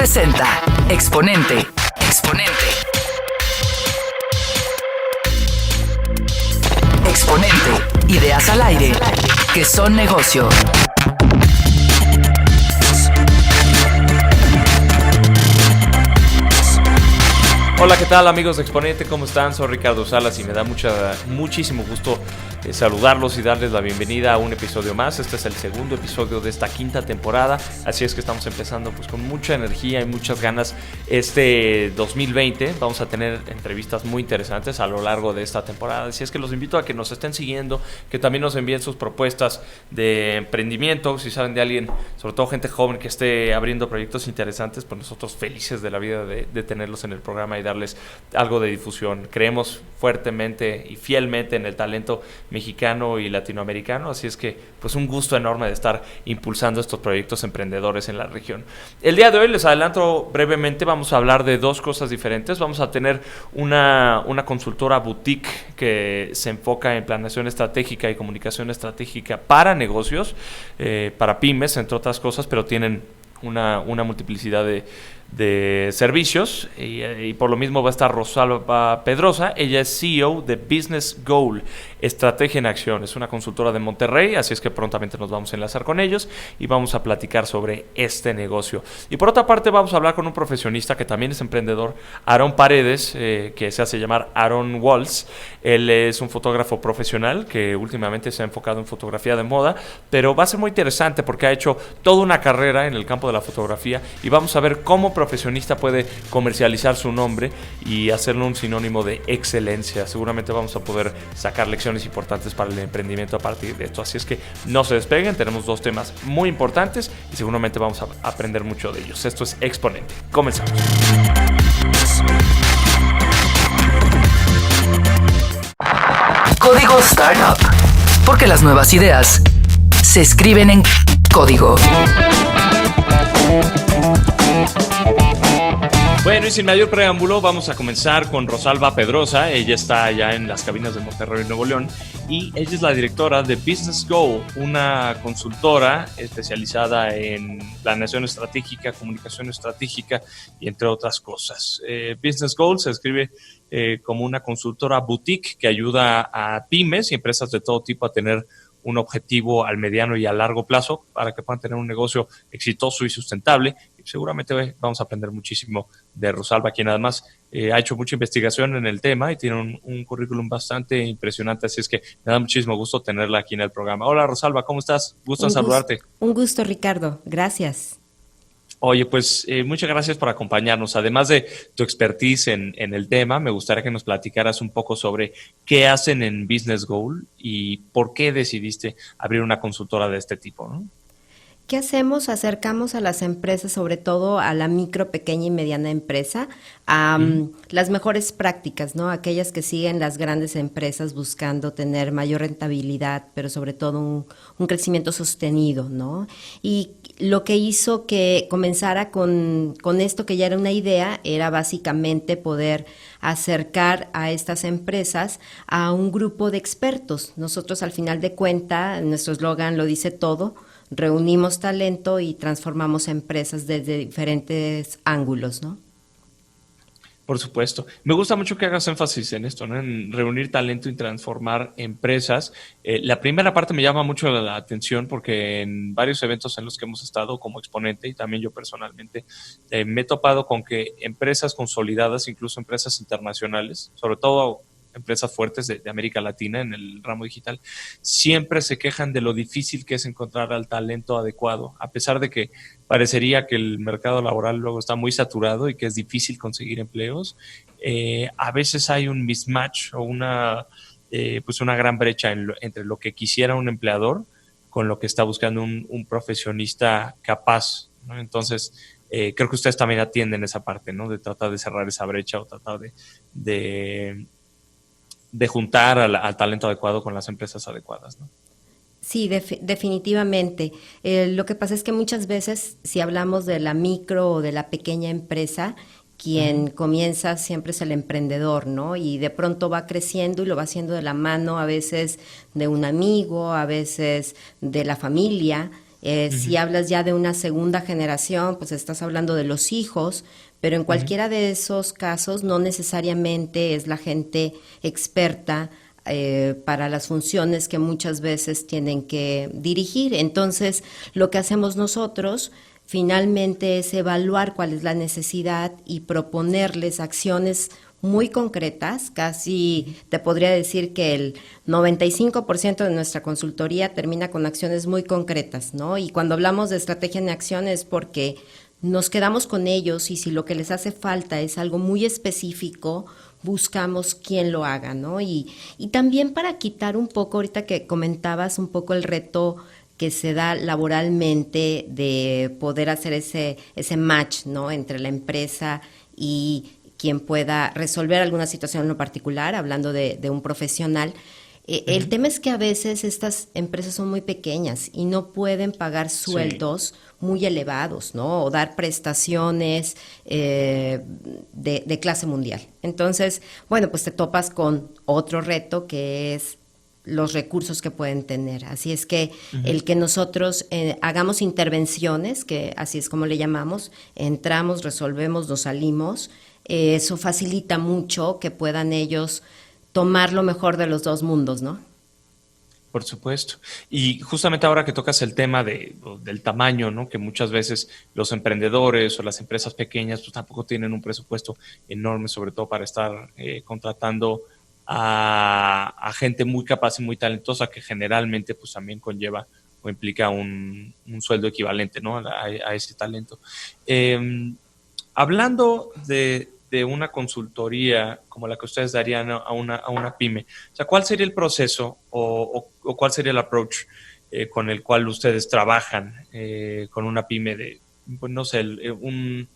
presenta Exponente. Exponente. Exponente. Ideas al aire que son negocio. Hola, ¿qué tal amigos de Exponente? ¿Cómo están? Soy Ricardo Salas y me da muchísimo gusto saludarlos y darles la bienvenida a un episodio más. Este es el segundo episodio de esta quinta temporada, así es que estamos empezando pues con mucha energía y muchas ganas este 2020. Vamos a tener entrevistas muy interesantes a lo largo de esta temporada, así es que los invito a que nos estén siguiendo, que también nos envíen sus propuestas de emprendimiento, si saben de alguien, sobre todo gente joven que esté abriendo proyectos interesantes, pues nosotros felices de la vida de tenerlos en el programa y darles algo de difusión. Creemos fuertemente y fielmente en el talento mexicano y latinoamericano, así es que pues un gusto enorme de estar impulsando estos proyectos emprendedores en la región. El día de hoy les adelanto brevemente, vamos a hablar de dos cosas diferentes. Vamos a tener una consultora boutique que se enfoca en planeación estratégica y comunicación estratégica para negocios, para pymes entre otras cosas, pero tienen una multiplicidad de servicios y por lo mismo va a estar Rosalba Pedrosa. Ella es CEO de Business Goal, Estrategia en Acción. Es una consultora de Monterrey, así es que prontamente nos vamos a enlazar con ellos y vamos a platicar sobre este negocio. Y por otra parte vamos a hablar con un profesionista que también es emprendedor, Aarón Paredes, que se hace llamar Aaron Walls. Él es un fotógrafo profesional que últimamente se ha enfocado en fotografía de moda, pero va a ser muy interesante porque ha hecho toda una carrera en el campo de la fotografía y vamos a ver cómo profesionista puede comercializar su nombre y hacerlo un sinónimo de excelencia. Seguramente vamos a poder sacar lecciones importantes para el emprendimiento a partir de esto, así es que no se despeguen, tenemos dos temas muy importantes y seguramente vamos a aprender mucho de ellos. Esto es Exponente, comenzamos. Código Startup, porque las nuevas ideas se escriben en código. Bueno, y sin mayor preámbulo, vamos a comenzar con Rosalba Pedrosa. Ella está allá en las cabinas de Monterrey, Nuevo León, y ella es la directora de Business Goal, una consultora especializada en planeación estratégica, comunicación estratégica y entre otras cosas. Business Goal se escribe como una consultora boutique que ayuda a pymes y empresas de todo tipo a tener un objetivo al mediano y a largo plazo para que puedan tener un negocio exitoso y sustentable. Y seguramente vamos a aprender muchísimo de Rosalba, quien además ha hecho mucha investigación en el tema y tiene un currículum bastante impresionante, así es que me da muchísimo gusto tenerla aquí en el programa. Hola Rosalba, ¿cómo estás? Gusto en saludarte. Un gusto, Ricardo, gracias. Oye, pues muchas gracias por acompañarnos. Además de tu expertise en el tema, me gustaría que nos platicaras un poco sobre qué hacen en Business Goal y por qué decidiste abrir una consultora de este tipo, ¿no? ¿Qué hacemos? Acercamos a las empresas, sobre todo a la micro, pequeña y mediana empresa, a las mejores prácticas, ¿no? Aquellas que siguen las grandes empresas buscando tener mayor rentabilidad, pero sobre todo un crecimiento sostenido, ¿no? Y lo que hizo que comenzara con esto, que ya era una idea, era básicamente poder acercar a estas empresas a un grupo de expertos. Nosotros, al final de cuentas, nuestro eslogan lo dice todo: reunimos talento y transformamos empresas desde diferentes ángulos, ¿no? Por supuesto. Me gusta mucho que hagas énfasis en esto, ¿no? En reunir talento y transformar empresas. La primera parte me llama mucho la atención porque en varios eventos en los que hemos estado como exponente y también yo personalmente me he topado con que empresas consolidadas, incluso empresas internacionales, sobre todo empresas fuertes de América Latina en el ramo digital, siempre se quejan de lo difícil que es encontrar al talento adecuado, a pesar de que parecería que el mercado laboral luego está muy saturado y que es difícil conseguir empleos. A veces hay un mismatch o una gran brecha entre lo que quisiera un empleador con lo que está buscando un profesionista capaz, ¿no? Entonces, creo que ustedes también atienden esa parte, ¿no? De tratar de cerrar esa brecha o tratar de juntar al talento adecuado con las empresas adecuadas, ¿no? Sí, definitivamente. Lo que pasa es que muchas veces, si hablamos de la micro o de la pequeña empresa, quien comienza siempre es el emprendedor, ¿no? Y de pronto va creciendo y lo va haciendo de la mano, a veces de un amigo, a veces de la familia, Si hablas ya de una segunda generación, pues estás hablando de los hijos, pero en cualquiera de esos casos no necesariamente es la gente experta para las funciones que muchas veces tienen que dirigir. Entonces, lo que hacemos nosotros finalmente es evaluar cuál es la necesidad y proponerles acciones muy concretas. Casi te podría decir que el 95% de nuestra consultoría termina con acciones muy concretas, ¿no? Y cuando hablamos de estrategia en acción es porque nos quedamos con ellos y si lo que les hace falta es algo muy específico, buscamos quién lo haga, ¿no? Y también para quitar un poco, ahorita que comentabas un poco el reto que se da laboralmente de poder hacer ese match, ¿no? Entre la empresa y quien pueda resolver alguna situación en lo particular, hablando de un profesional. El tema es que a veces estas empresas son muy pequeñas y no pueden pagar sueldos muy elevados, ¿no? O dar prestaciones de clase mundial. Entonces, bueno, pues te topas con otro reto que es los recursos que pueden tener. Así es que el que nosotros hagamos intervenciones, que así es como le llamamos, entramos, resolvemos, nos salimos, eso facilita mucho que puedan ellos tomar lo mejor de los dos mundos, ¿no? Por supuesto. Y justamente ahora que tocas el tema del tamaño, ¿no? Que muchas veces los emprendedores o las empresas pequeñas pues tampoco tienen un presupuesto enorme, sobre todo para estar contratando a gente muy capaz y muy talentosa, que generalmente pues también conlleva o implica un sueldo equivalente, ¿no? a ese talento. Hablando de una consultoría como la que ustedes darían a una pyme, o sea, ¿cuál sería el proceso o cuál sería el approach con el cual ustedes trabajan con una pyme de, pues no sé, el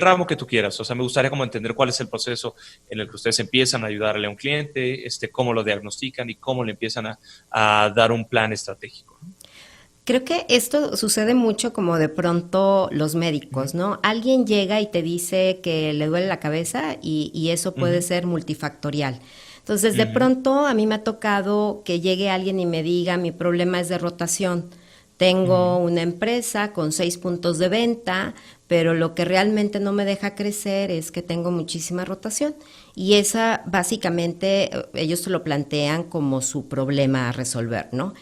ramo que tú quieras? O sea, me gustaría como entender cuál es el proceso en el que ustedes empiezan a ayudarle a un cliente, cómo lo diagnostican y cómo le empiezan a dar un plan estratégico, ¿no? Creo que esto sucede mucho como de pronto los médicos, ¿no? Alguien llega y te dice que le duele la cabeza y eso puede ser multifactorial. Entonces, de pronto a mí me ha tocado que llegue alguien y me diga, mi problema es de rotación. Tengo una empresa con 6 puntos de venta, pero lo que realmente no me deja crecer es que tengo muchísima rotación. Y esa, básicamente, ellos te lo plantean como su problema a resolver, ¿no?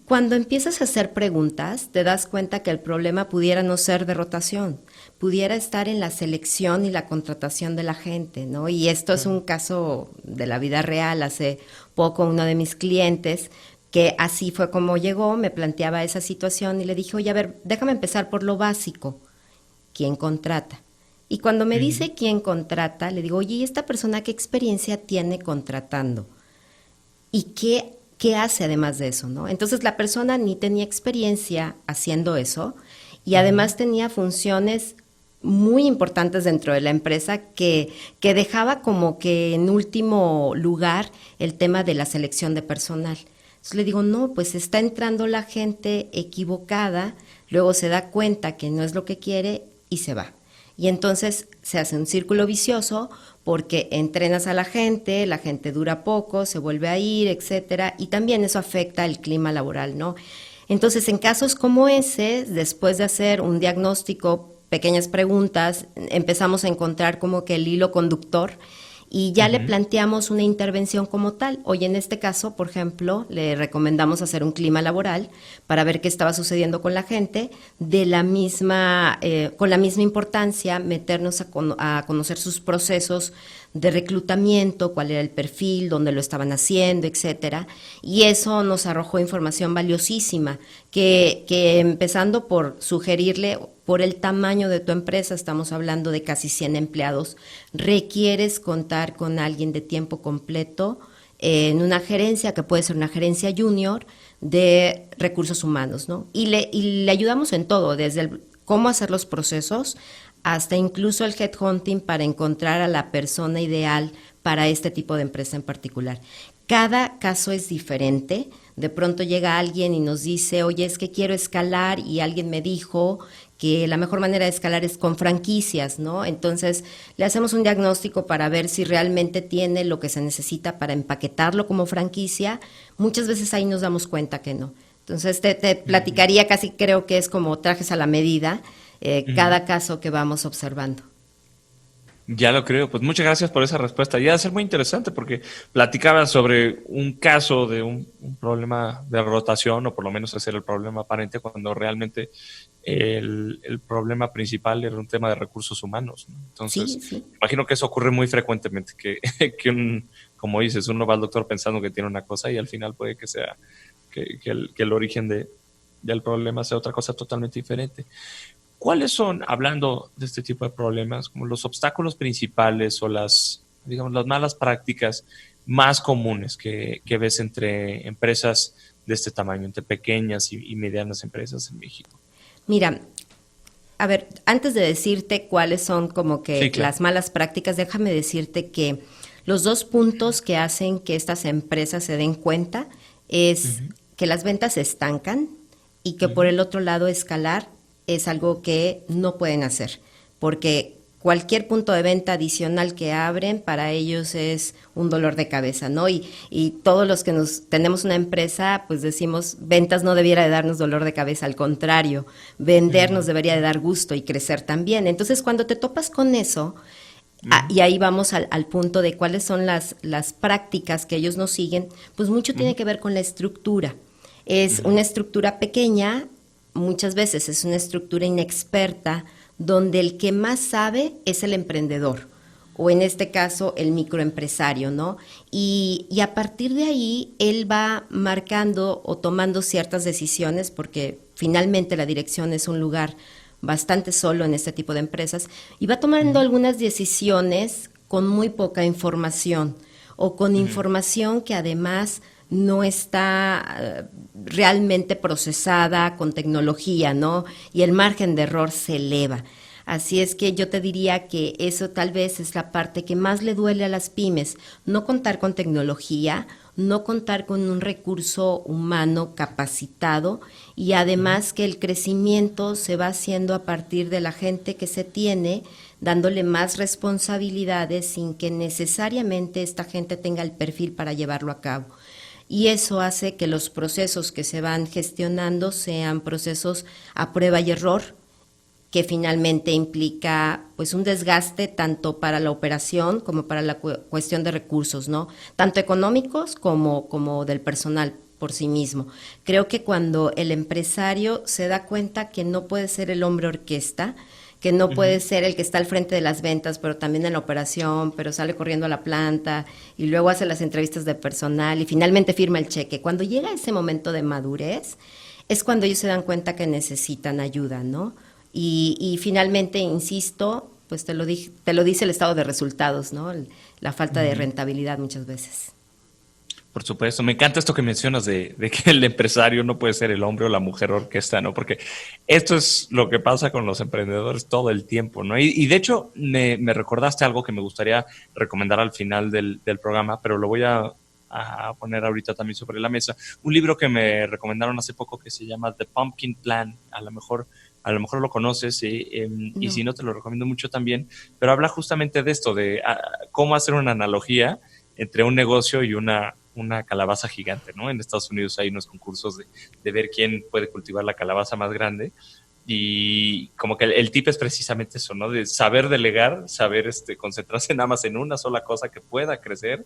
Cuando empiezas a hacer preguntas, te das cuenta que el problema pudiera no ser de rotación, pudiera estar en la selección y la contratación de la gente, ¿no? Y esto es un caso de la vida real. Hace poco uno de mis clientes, que así fue como llegó, me planteaba esa situación y le dije, oye, a ver, déjame empezar por lo básico. ¿Quién contrata? Y cuando me dice quién contrata, le digo, oye, ¿y esta persona qué experiencia tiene contratando? ¿Y qué hace además de eso, ¿no? Entonces la persona ni tenía experiencia haciendo eso y además tenía funciones muy importantes dentro de la empresa que dejaba como que en último lugar el tema de la selección de personal. Entonces le digo, no, pues está entrando la gente equivocada, luego se da cuenta que no es lo que quiere y se va. Y entonces se hace un círculo vicioso porque entrenas a la gente dura poco, se vuelve a ir, etcétera, y también eso afecta el clima laboral, ¿no? Entonces, en casos como ese, después de hacer un diagnóstico, pequeñas preguntas, empezamos a encontrar como que el hilo conductor y ya le planteamos una intervención como tal. Hoy en este caso, por ejemplo, le recomendamos hacer un clima laboral para ver qué estaba sucediendo con la gente, con la misma importancia, meternos a conocer sus procesos de reclutamiento, cuál era el perfil, dónde lo estaban haciendo, etcétera. Y eso nos arrojó información valiosísima, que empezando por sugerirle, por el tamaño de tu empresa, estamos hablando de casi 100 empleados, requieres contar con alguien de tiempo completo en una gerencia, que puede ser una gerencia junior de recursos humanos, ¿no? Y le ayudamos en todo, desde cómo hacer los procesos hasta incluso el headhunting para encontrar a la persona ideal para este tipo de empresa en particular. Cada caso es diferente. De pronto llega alguien y nos dice, oye, es que quiero escalar y alguien me dijo que la mejor manera de escalar es con franquicias, ¿no? Entonces le hacemos un diagnóstico para ver si realmente tiene lo que se necesita para empaquetarlo como franquicia. Muchas veces ahí nos damos cuenta que no. Entonces te platicaría, casi creo que es como trajes a la medida, cada caso que vamos observando. Ya lo creo. Pues muchas gracias por esa respuesta. Y va a ser muy interesante porque platicaba sobre un caso de un problema de rotación, o por lo menos ese era el problema aparente, cuando realmente el problema principal era un tema de recursos humanos, ¿no? Entonces, Sí. imagino que eso ocurre muy frecuentemente, que como dices, uno va al doctor pensando que tiene una cosa y al final puede que sea que el origen del problema sea otra cosa totalmente diferente. ¿Cuáles son, hablando de este tipo de problemas, como los obstáculos principales o digamos, las malas prácticas más comunes que ves entre empresas de este tamaño, entre pequeñas y medianas empresas en México? Mira, a ver, antes de decirte cuáles son como Sí, que claro. las malas prácticas, déjame decirte que los dos puntos que hacen que estas empresas se den cuenta es que las ventas se estancan y que por el otro lado escalar es algo que no pueden hacer, porque cualquier punto de venta adicional que abren para ellos es un dolor de cabeza, ¿no? Y todos los que tenemos una empresa, pues decimos, ventas no debiera de darnos dolor de cabeza, al contrario, vender nos debería de dar gusto y crecer también. Entonces, cuando te topas con eso, y ahí vamos al punto de cuáles son las prácticas que ellos nos siguen, pues mucho tiene que ver con la estructura. Es una estructura pequeña, muchas veces es una estructura inexperta, donde el que más sabe es el emprendedor, o en este caso el microempresario, ¿no? Y a partir de ahí él va marcando o tomando ciertas decisiones, porque finalmente la dirección es un lugar bastante solo en este tipo de empresas, y va tomando algunas decisiones con muy poca información, o con información que además no está realmente procesada con tecnología, ¿no? Y el margen de error se eleva. Así es que yo te diría que eso tal vez es la parte que más le duele a las pymes, no contar con tecnología, no contar con un recurso humano capacitado, y además que el crecimiento se va haciendo a partir de la gente que se tiene, dándole más responsabilidades sin que necesariamente esta gente tenga el perfil para llevarlo a cabo. Y eso hace que los procesos que se van gestionando sean procesos a prueba y error, que finalmente implica pues un desgaste tanto para la operación como para la cuestión de recursos, ¿no? Tanto económicos como del personal por sí mismo. Creo que cuando el empresario se da cuenta que no puede ser el hombre orquesta, que no puede ser el que está al frente de las ventas, pero también en la operación, pero sale corriendo a la planta y luego hace las entrevistas de personal y finalmente firma el cheque. Cuando llega ese momento de madurez, es cuando ellos se dan cuenta que necesitan ayuda, ¿no? Y finalmente, insisto, pues te lo dice el estado de resultados, ¿no? La falta de rentabilidad muchas veces. Por supuesto, me encanta esto que mencionas de que el empresario no puede ser el hombre o la mujer orquesta, ¿no? Porque esto es lo que pasa con los emprendedores todo el tiempo, ¿no? Y de hecho, me recordaste algo que me gustaría recomendar al final del programa, pero lo voy a poner ahorita también sobre la mesa. Un libro que me recomendaron hace poco que se llama The Pumpkin Plan. A lo mejor lo conoces, y si no, te lo recomiendo mucho también, pero habla justamente de esto, de cómo hacer una analogía entre un negocio y una calabaza gigante, ¿no? En Estados Unidos hay unos concursos de ver quién puede cultivar la calabaza más grande, y como que el tip es precisamente eso, ¿no? De saber delegar, saber concentrarse nada más en una sola cosa que pueda crecer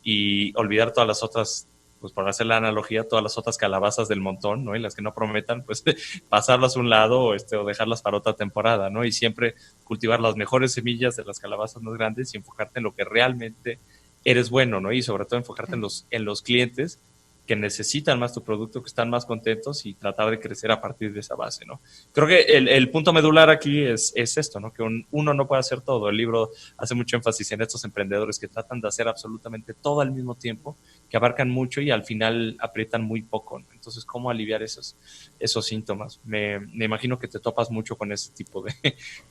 y olvidar todas las otras, pues por hacer la analogía, todas las otras calabazas del montón, ¿no? Y las que no prometan, pues pasarlas a un lado o dejarlas para otra temporada, ¿no? Y siempre cultivar las mejores semillas de las calabazas más grandes y enfocarte en lo que realmente eres bueno, ¿no? Y sobre todo enfocarte en los clientes que necesitan más tu producto, que están más contentos, y tratar de crecer a partir de esa base, ¿no? Creo que el punto medular aquí es esto, ¿no? Que uno no puede hacer todo. El libro hace mucho énfasis en estos emprendedores que tratan de hacer absolutamente todo al mismo tiempo, que abarcan mucho y al final aprietan muy poco, ¿no? Entonces, ¿cómo aliviar esos síntomas? Me imagino que te topas mucho con ese tipo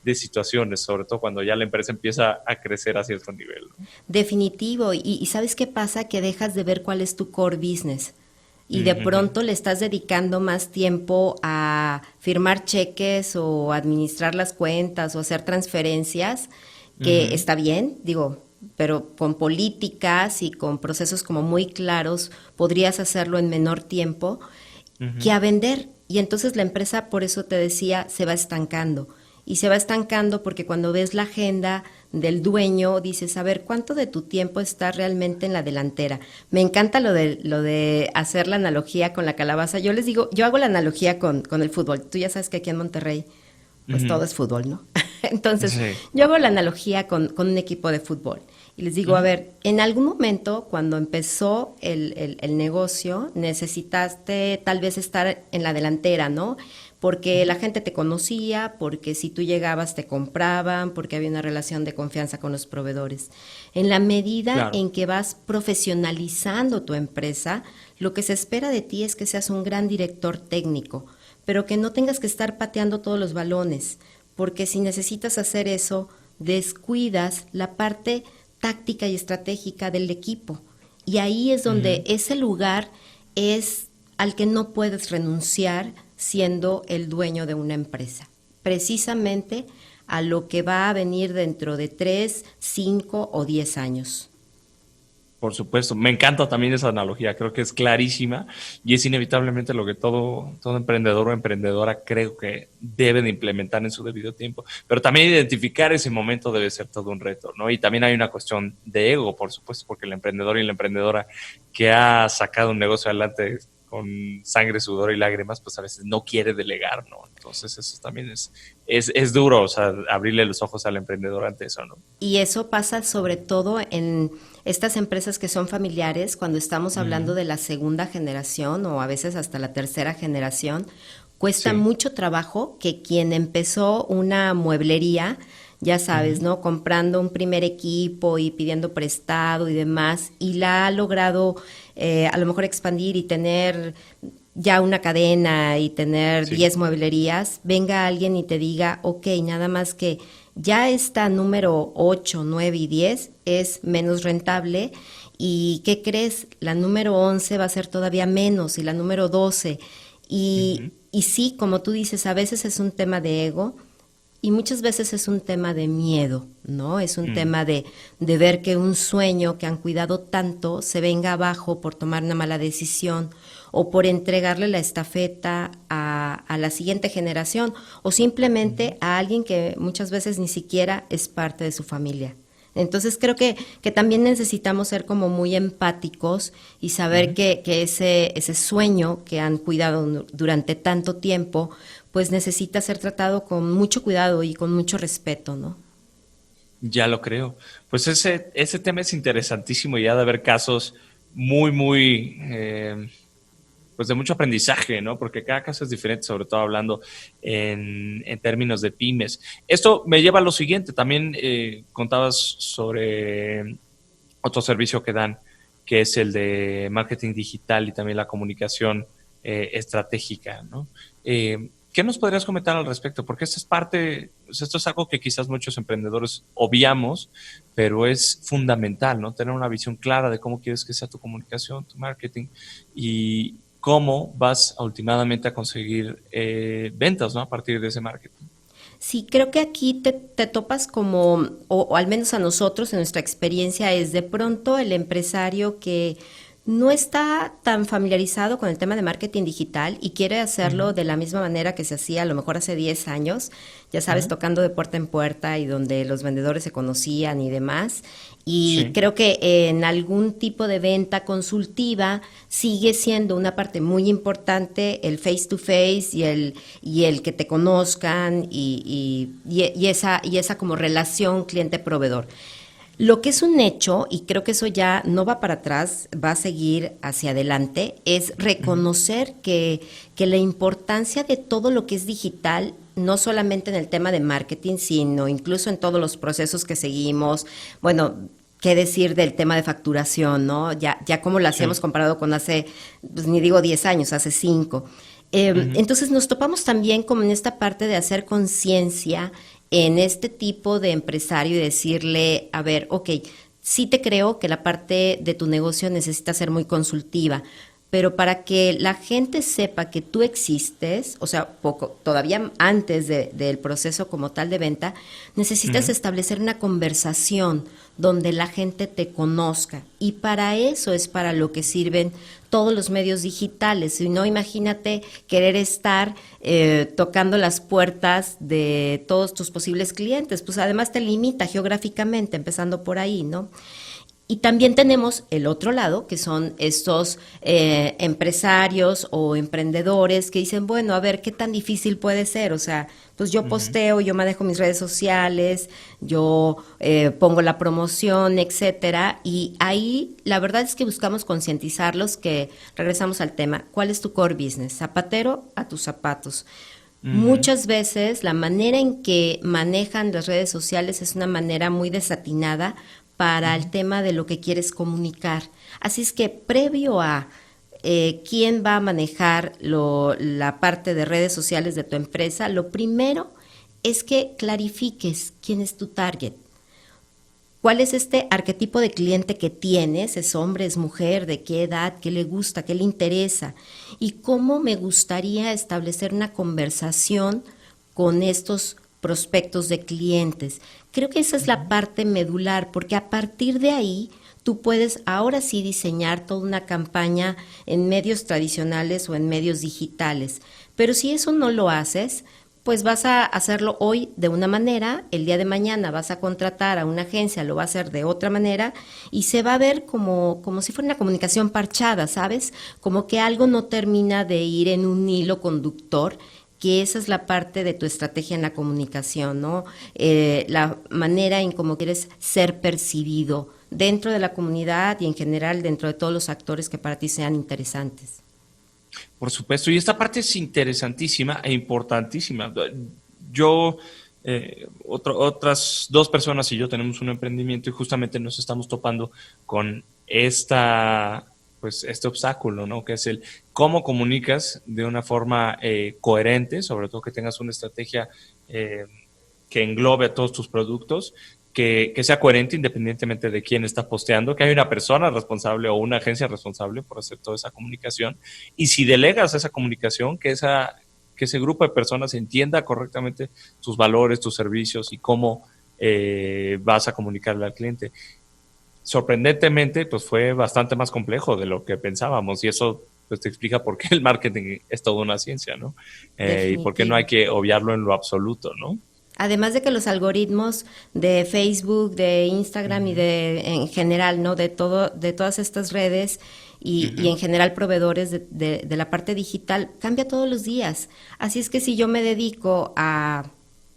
de situaciones, sobre todo cuando ya la empresa empieza a crecer a cierto nivel, ¿no? Definitivo. Y ¿sabes qué pasa? Que dejas de ver cuál es tu core business. Y de pronto le estás dedicando más tiempo a firmar cheques o administrar las cuentas o hacer transferencias, que está bien, digo, pero con políticas y con procesos como muy claros podrías hacerlo en menor tiempo. que a vender. Y entonces la empresa, por eso te decía, se va estancando. Y se va estancando porque cuando ves la agenda del dueño, dices, a ver, ¿cuánto de tu tiempo está realmente en la delantera? Me encanta lo de hacer la analogía con la calabaza. Yo les digo, yo hago la analogía con el fútbol. Tú ya sabes que aquí en Monterrey, pues todo es fútbol, ¿no? Entonces, Sí. yo hago la analogía con un equipo de fútbol. Y les digo, a ver, en algún momento, cuando empezó el negocio, necesitaste tal vez estar en la delantera, ¿no? Porque la gente te conocía, porque si tú llegabas te compraban, porque había una relación de confianza con los proveedores. En la medida Claro. en que vas profesionalizando tu empresa, lo que se espera de ti es que seas un gran director técnico, pero que no tengas que estar pateando todos los balones, porque si necesitas hacer eso, descuidas la parte táctica y estratégica del equipo. Y ahí es donde ese lugar es al que no puedes renunciar siendo el dueño de una empresa. Precisamente a lo que va a venir dentro de 3, 5 o 10 años. Por supuesto, me encanta también esa analogía, creo que es clarísima y es inevitablemente lo que todo emprendedor o emprendedora creo que debe de implementar en su debido tiempo, pero también identificar ese momento debe ser todo un reto, ¿no? Y también hay una cuestión de ego, por supuesto, porque el emprendedor y la emprendedora que ha sacado un negocio adelante con sangre, sudor y lágrimas, pues a veces no quiere delegar, ¿no? Entonces eso también es duro, o sea, abrirle los ojos al emprendedor ante eso, ¿no? Y eso pasa sobre todo en estas empresas que son familiares, cuando estamos hablando de la segunda generación o a veces hasta la tercera generación, cuesta Sí. mucho trabajo que quien empezó una mueblería, ya sabes, ¿no? Comprando un primer equipo y pidiendo prestado y demás, y la ha logrado a lo mejor expandir y tener ya una cadena y tener Sí. 10 mueblerías, venga alguien y te diga, ok, nada más que ya esta número 8, 9 y 10 es menos rentable y ¿qué crees? La número 11 va a ser todavía menos y la número 12. Y sí, como tú dices, a veces es un tema de ego y muchas veces es un tema de miedo, ¿no? Es un tema de ver que un sueño que han cuidado tanto se venga abajo por tomar una mala decisión o por entregarle la estafeta a la siguiente generación o simplemente a alguien que muchas veces ni siquiera es parte de su familia. Entonces creo que también necesitamos ser como muy empáticos y saber que ese sueño que han cuidado durante tanto tiempo, pues necesita ser tratado con mucho cuidado y con mucho respeto, ¿no? Ya lo creo. Pues ese tema es interesantísimo y ha de haber casos muy, pues de mucho aprendizaje, ¿no? Porque cada caso es diferente, sobre todo hablando en términos de pymes. Esto me lleva a lo siguiente, también contabas sobre otro servicio que dan, que es el de marketing digital y también la comunicación estratégica, ¿no? ¿Qué nos podrías comentar al respecto? Porque esta es parte, pues esto es algo que quizás muchos emprendedores obviamos, pero es fundamental, ¿no? Tener una visión clara de cómo quieres que sea tu comunicación, tu marketing y cómo vas últimamente a conseguir ventas, ¿no? A partir de ese marketing. Sí, creo que aquí te topas como, o al menos a nosotros en nuestra experiencia, es de pronto el empresario que no está tan familiarizado con el tema de marketing digital y quiere hacerlo de la misma manera que se hacía a lo mejor hace 10 años, ya sabes, tocando de puerta en puerta y donde los vendedores se conocían y demás. Y Sí. creo que en algún tipo de venta consultiva sigue siendo una parte muy importante el face to face y el que te conozcan y esa como relación cliente-proveedor. Lo que es un hecho, y creo que eso ya no va para atrás, va a seguir hacia adelante, es reconocer que la importancia de todo lo que es digital, no solamente en el tema de marketing, sino incluso en todos los procesos que seguimos, bueno, qué decir del tema de facturación, ¿no? Ya como lo hacemos comparado con hace, pues ni digo 10 años, hace 5. Entonces nos topamos también como en esta parte de hacer conciencia en este tipo de empresario y decirle, a ver, ok, sí te creo que la parte de tu negocio necesita ser muy consultiva, pero para que la gente sepa que tú existes, o sea, todavía antes del proceso como tal de venta, necesitas establecer una conversación donde la gente te conozca. Y para eso es para lo que sirven todos los medios digitales. Si no, imagínate querer estar tocando las puertas de todos tus posibles clientes, pues además te limita geográficamente, empezando por ahí, ¿no? Y también tenemos el otro lado, que son estos empresarios o emprendedores que dicen, bueno, a ver, ¿qué tan difícil puede ser? O sea, pues yo posteo, yo manejo mis redes sociales, yo pongo la promoción, etcétera, y ahí la verdad es que buscamos concientizarlos, que regresamos al tema, ¿cuál es tu core business? Zapatero a tus zapatos. Muchas veces la manera en que manejan las redes sociales es una manera muy desatinada para el tema de lo que quieres comunicar. Así es que previo a quién va a manejar la parte de redes sociales de tu empresa, lo primero es que clarifiques quién es tu target. ¿Cuál es este arquetipo de cliente que tienes? ¿Es hombre, es mujer? ¿De qué edad? ¿Qué le gusta? ¿Qué le interesa? ¿Y cómo me gustaría establecer una conversación con estos prospectos de clientes? Creo que esa es la parte medular, porque a partir de ahí tú puedes ahora sí diseñar toda una campaña en medios tradicionales o en medios digitales. Pero si eso no lo haces, pues vas a hacerlo hoy de una manera, el día de mañana vas a contratar a una agencia, lo va a hacer de otra manera y se va a ver como si fuera una comunicación parchada, ¿sabes? Como que algo no termina de ir en un hilo conductor, que esa es la parte de tu estrategia en la comunicación, ¿no? La manera en cómo quieres ser percibido dentro de la comunidad y en general dentro de todos los actores que para ti sean interesantes. Por supuesto, y esta parte es interesantísima e importantísima. Yo, otras dos personas y yo tenemos un emprendimiento y justamente nos estamos topando con este obstáculo, ¿no? Que es el cómo comunicas de una forma coherente, sobre todo que tengas una estrategia que englobe a todos tus productos, que sea coherente independientemente de quién está posteando, que hay una persona responsable o una agencia responsable por hacer toda esa comunicación. Y si delegas esa comunicación, que ese grupo de personas entienda correctamente tus valores, tus servicios y cómo vas a comunicarle al cliente. Sorprendentemente, pues fue bastante más complejo de lo que pensábamos y eso pues te explica por qué el marketing es toda una ciencia, ¿no? Y por qué no hay que obviarlo en lo absoluto, ¿no? Además de que los algoritmos de Facebook, de Instagram y en general, ¿no? De todas estas redes y en general proveedores de la parte digital, cambia todos los días. Así es que si yo me dedico a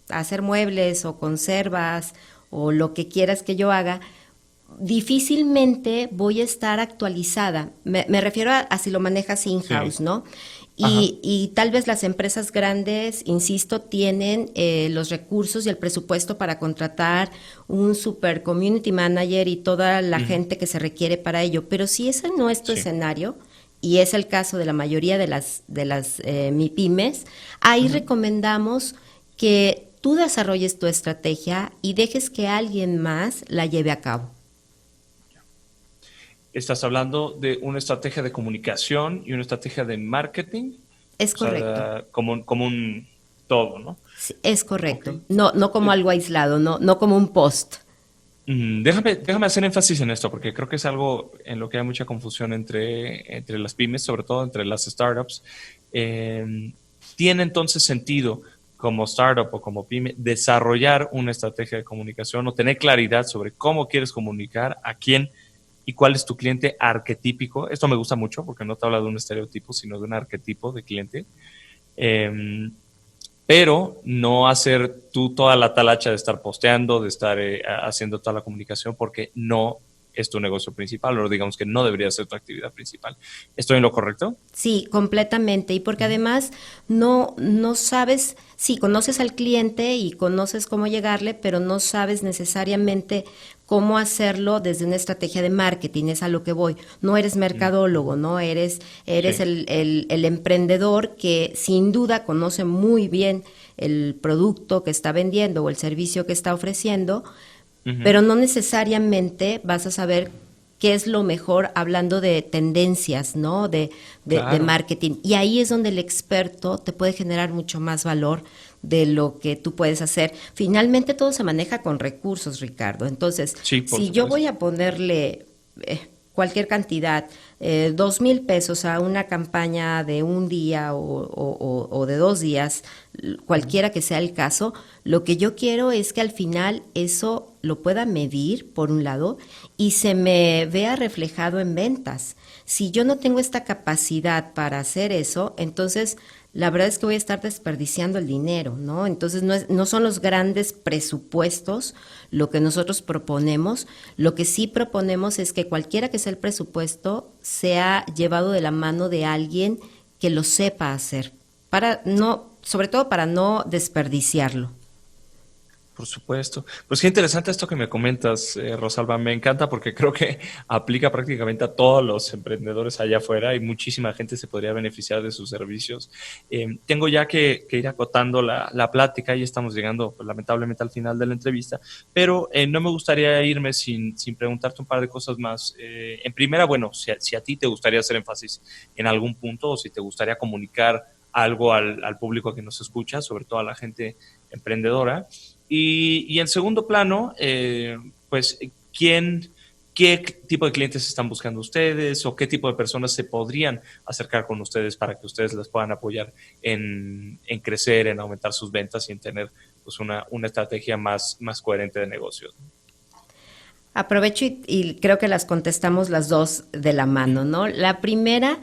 hacer muebles o conservas o lo que quieras que yo haga, difícilmente voy a estar actualizada. Me refiero a si lo manejas in-house, sí, ¿no? Y tal vez las empresas grandes, insisto, tienen los recursos y el presupuesto para contratar un super community manager y toda la gente que se requiere para ello. Pero si ese no es tu escenario, y es el caso de la mayoría de las MIPYMES, ahí recomendamos que tú desarrolles tu estrategia y dejes que alguien más la lleve a cabo. Estás hablando de una estrategia de comunicación y una estrategia de marketing. Es correcto. Sea, como un todo, ¿no? Sí, es correcto. Okay. No como algo aislado, no como un post. Déjame hacer énfasis en esto, porque creo que es algo en lo que hay mucha confusión entre las pymes, sobre todo entre las startups. ¿Tiene entonces sentido como startup o como pyme desarrollar una estrategia de comunicación o tener claridad sobre cómo quieres comunicar, a quién y cuál es tu cliente arquetípico? Esto me gusta mucho porque no te habla de un estereotipo, sino de un arquetipo de cliente. Pero no hacer tú toda la talacha de estar posteando, de estar haciendo toda la comunicación, porque no es tu negocio principal, o digamos que no debería ser tu actividad principal. ¿Estoy en lo correcto? Sí, completamente. Y porque además no sabes, sí, conoces al cliente y conoces cómo llegarle, pero no sabes necesariamente cómo hacerlo desde una estrategia de marketing, es a lo que voy. No eres mercadólogo, ¿no? Eres sí, el emprendedor que sin duda conoce muy bien el producto que está vendiendo o el servicio que está ofreciendo, pero no necesariamente vas a saber qué es lo mejor, hablando de tendencias, ¿no? De Claro. marketing. Y ahí es donde el experto te puede generar mucho más valor de lo que tú puedes hacer. Finalmente todo se maneja con recursos, Ricardo. Entonces, Sí, por si yo supuesto. voy a ponerle cualquier cantidad, 2,000 pesos a una campaña de un día o de 2 días, cualquiera que sea el caso, lo que yo quiero es que al final eso lo pueda medir, por un lado, y se me vea reflejado en ventas. Si yo no tengo esta capacidad para hacer eso, entonces la verdad es que voy a estar desperdiciando el dinero, ¿no? Entonces no son los grandes presupuestos lo que nosotros proponemos. Lo que sí proponemos es que cualquiera que sea el presupuesto sea llevado de la mano de alguien que lo sepa hacer, sobre todo para no desperdiciarlo. Por supuesto. Pues qué interesante esto que me comentas, Rosalba. Me encanta porque creo que aplica prácticamente a todos los emprendedores allá afuera y muchísima gente se podría beneficiar de sus servicios. Tengo ya que ir acotando la plática y estamos llegando, pues, lamentablemente al final de la entrevista, pero no me gustaría irme sin preguntarte un par de cosas más. En primera, bueno, si a ti te gustaría hacer énfasis en algún punto o si te gustaría comunicar algo al público que nos escucha, sobre todo a la gente emprendedora. Y en segundo plano, pues, ¿qué tipo de clientes están buscando ustedes o qué tipo de personas se podrían acercar con ustedes para que ustedes les puedan apoyar en crecer, en aumentar sus ventas y en tener, pues, una estrategia más coherente de negocios? Aprovecho y creo que las contestamos las dos de la mano, ¿no? La primera,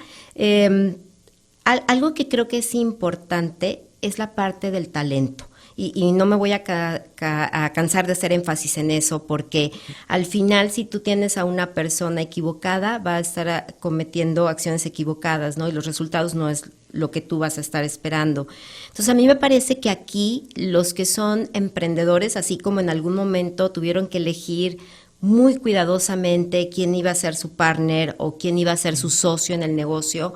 algo que creo que es importante es la parte del talento. Y no me voy a cansar de hacer énfasis en eso, porque al final, si tú tienes a una persona equivocada, va a estar cometiendo acciones equivocadas, ¿no? Y los resultados no es lo que tú vas a estar esperando. Entonces, a mí me parece que aquí los que son emprendedores, así como en algún momento tuvieron que elegir muy cuidadosamente quién iba a ser su partner o quién iba a ser su socio en el negocio,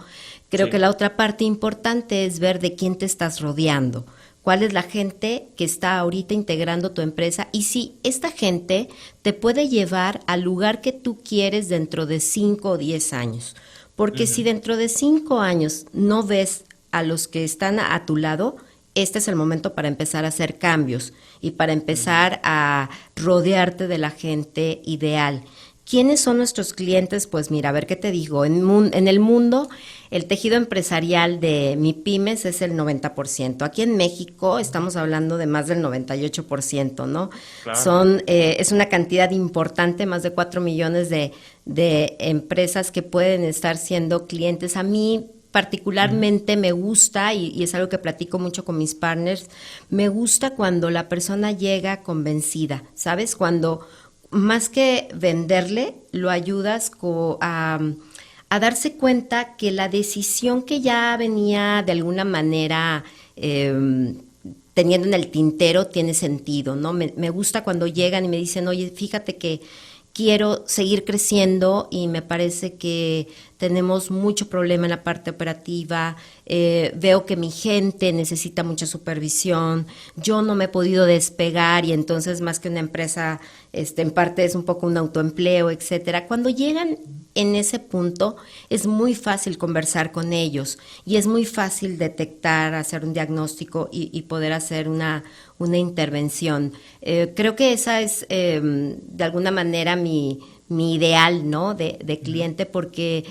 creo Sí. que la otra parte importante es ver de quién te estás rodeando. ¿Cuál es la gente que está ahorita integrando tu empresa? Y si esta gente te puede llevar al lugar que tú quieres dentro de 5 o 10 años. Porque si dentro de 5 años no ves a los que están a tu lado, este es el momento para empezar a hacer cambios y para empezar a rodearte de la gente ideal. ¿Quiénes son nuestros clientes? Pues mira, a ver qué te digo. En el mundo, el tejido empresarial de MIPYMES es el 90%. Aquí en México estamos hablando de más del 98%, ¿no? Claro. Es una cantidad importante, más de 4 millones de empresas que pueden estar siendo clientes. A mí particularmente me gusta, y es algo que platico mucho con mis partners, me gusta cuando la persona llega convencida, ¿sabes? Cuando más que venderle, lo ayudas a darse cuenta que la decisión que ya venía de alguna manera teniendo en el tintero tiene sentido, ¿no? Me gusta cuando llegan y me dicen, oye, fíjate que quiero seguir creciendo y me parece que tenemos mucho problema en la parte operativa, veo que mi gente necesita mucha supervisión, yo no me he podido despegar y entonces más que una empresa, en parte es un poco un autoempleo, etcétera. Cuando llegan en ese punto es muy fácil conversar con ellos y es muy fácil detectar, hacer un diagnóstico y poder hacer una intervención. Creo que esa es de alguna manera mi ideal, ¿no? de cliente, porque